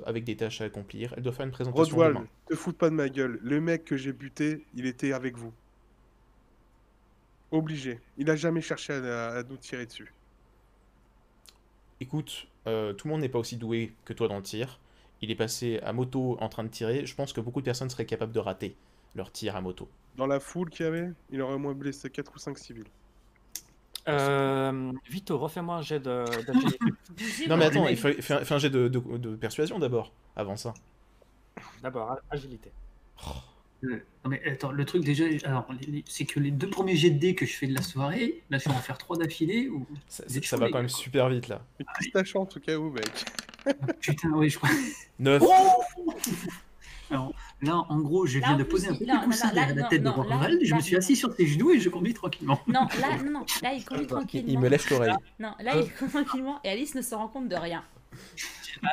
avec des tâches à accomplir. Elle doit faire une présentation Rodwald, demain. te fous pas de ma gueule. Le mec que j'ai buté, il était avec vous. Obligé. Il a jamais cherché à nous tirer dessus. Écoute, tout le monde n'est pas aussi doué que toi dans le tir. Il est passé à moto en train de tirer. Je pense que beaucoup de personnes seraient capables de rater leur tir à moto. Dans la foule qu'il y avait, il aurait au moins blessé 4 ou 5 civils. Vito, refais-moi un jet d'agilité. Non mais attends, il faut faire un jet de persuasion d'abord, avant ça. D'abord, agilité. Non mais attends, le truc déjà, alors, c'est que les 2 premiers jets de dés que je fais de la soirée, là je vais en faire 3 d'affilée. Ou... Ça Vous êtes va chaud, les quand même gars. super vite là. Une pistache en tout cas où, mec. Putain, oui, je crois. 9. Alors, là, en gros, je Là, viens en de plus, poser un il- petit non, coussin non, derrière là, la tête de non, là, Rodwald, je là, me suis non. assis sur ses genoux et je conduis tranquillement. Non, là, il conduit tranquillement. Il me lèche l'oreille. Non, là, il conduit tranquillement et Alice ne se rend compte de rien.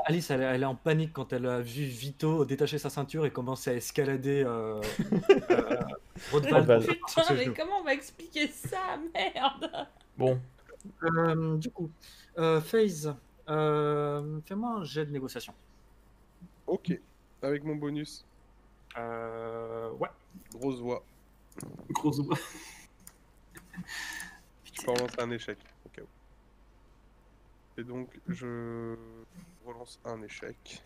Alice, elle est en panique quand elle a vu Vito détacher sa ceinture et commencer à escalader Rodwald. Rodwald. Putain, mais comment on va expliquer ça, merde? Bon, Du coup, FaZe, fais-moi un jet de négociation. Ok. Avec mon bonus. Ouais. Grosse voix. Grosse voix. Je peux relancer un échec. Au cas où. Et donc, je relance un échec.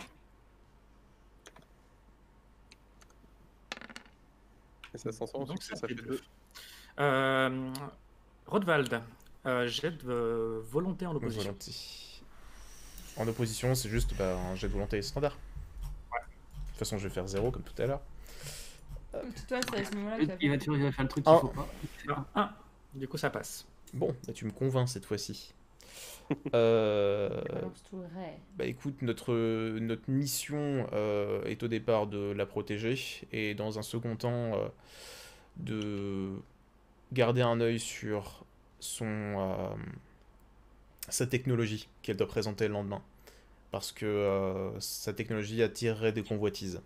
Et ça s'en sort en Donc succès, ça ça fait fait 2. 2. Rodwald, jet de volonté en opposition. volonté. En opposition, c'est juste un jet de volonté standard. De toute façon, je vais faire 0 comme tout à l'heure. Toi, c'est à ce moment-là que tu as Il va faire le truc qu'il Ah. faut pas. Non, 1. Du coup, ça passe. Bon, bah, tu me convaincs cette fois-ci. balance tout le ré. Bah écoute, notre mission est au départ de la protéger et dans un second temps de garder un œil sur sa technologie qu'elle doit présenter le lendemain. Parce que sa technologie attirerait des convoitises.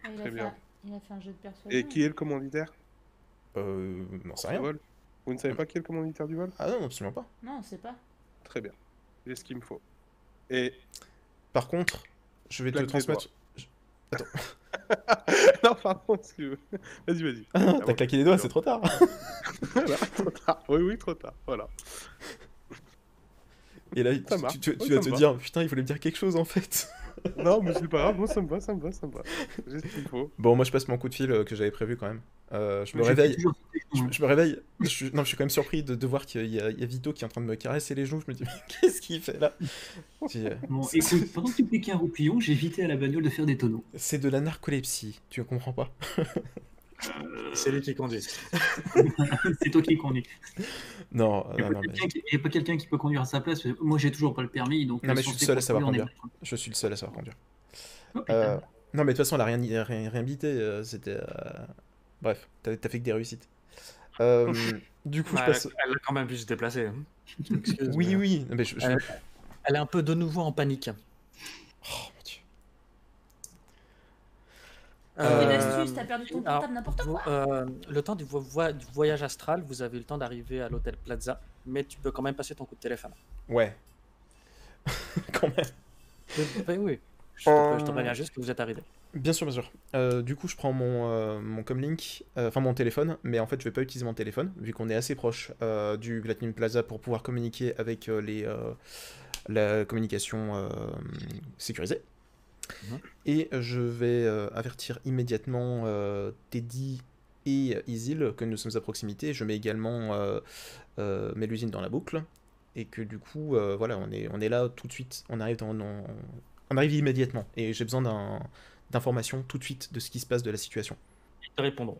Ah, Très bien. Il a fait un jeu de persuasion. Et qui est le commanditaire Non, c'est du rien. vol? Vous ne savez pas qui est le commanditaire du vol? Ah non, absolument pas. Non, on sait pas. Très bien. J'ai ce qu'il me faut. Et... Par contre, je vais te Claque des transmettre... non, pardon, excuse-moi. Vas-y. T'as claqué les doigts, c'est trop tard. Voilà, trop tard. Oui, trop tard. Voilà. Et là, Ça marche. tu Oui, vas ça te me dire, putain, il voulait me dire quelque chose en fait. Non, mais c'est pas grave. Moi, ça me va. J'ai ce qu'il me faut. Bon, moi je passe mon coup de fil que j'avais prévu quand même. Je me J'ai réveille. toujours- Je me réveille. Non, je suis quand même surpris de voir qu'il y a Vito qui est en train de me caresser les genoux. Je me dis, mais qu'est-ce qu'il fait là? Bon, écoute, pendant que tu piquais un roupillon, j'ai évité à la bagnole de faire des tonneaux. C'est de la narcolepsie, tu comprends pas? C'est lui qui conduit. C'est toi qui conduis. Non, Il non, non, mais n'y a pas quelqu'un qui peut conduire à sa place. Moi, j'ai toujours pas le permis, donc. Non, mais si je on suis sait le seul à savoir conduire, on est- je suis le seul à savoir conduire. Oh, putain. Non, mais de toute façon, elle a rien bité. C'était. Bref, t'as fait que des réussites. Du coup, je passe. Elle a quand même pu se déplacer. hein. Excuse, Oui, mais- oui. Non, mais Elle est un peu de nouveau en panique. Oh mon dieu. Une astuce, t'as perdu ton alors, portable, n'importe quoi. Le temps du voyage astral, vous avez eu le temps d'arriver à l'hôtel Plaza, mais tu peux quand même passer ton coup de téléphone. Ouais. Quand même. Oui. Je te préviens juste que vous êtes arrivé. Bien sûr, bien sûr. Du coup, je prends mon comlink, enfin mon téléphone, mais en fait, je vais pas utiliser mon téléphone, vu qu'on est assez proche du Platinum Plaza pour pouvoir communiquer avec la communication sécurisée. Mhm. Et je vais avertir immédiatement Teddy et Isil que nous sommes à proximité. Je mets également Mélusine dans la boucle. Et que du coup, voilà, on est là tout de suite. On arrive immédiatement. Et j'ai besoin d'informations tout de suite de ce qui se passe de la situation. Ils te répondront.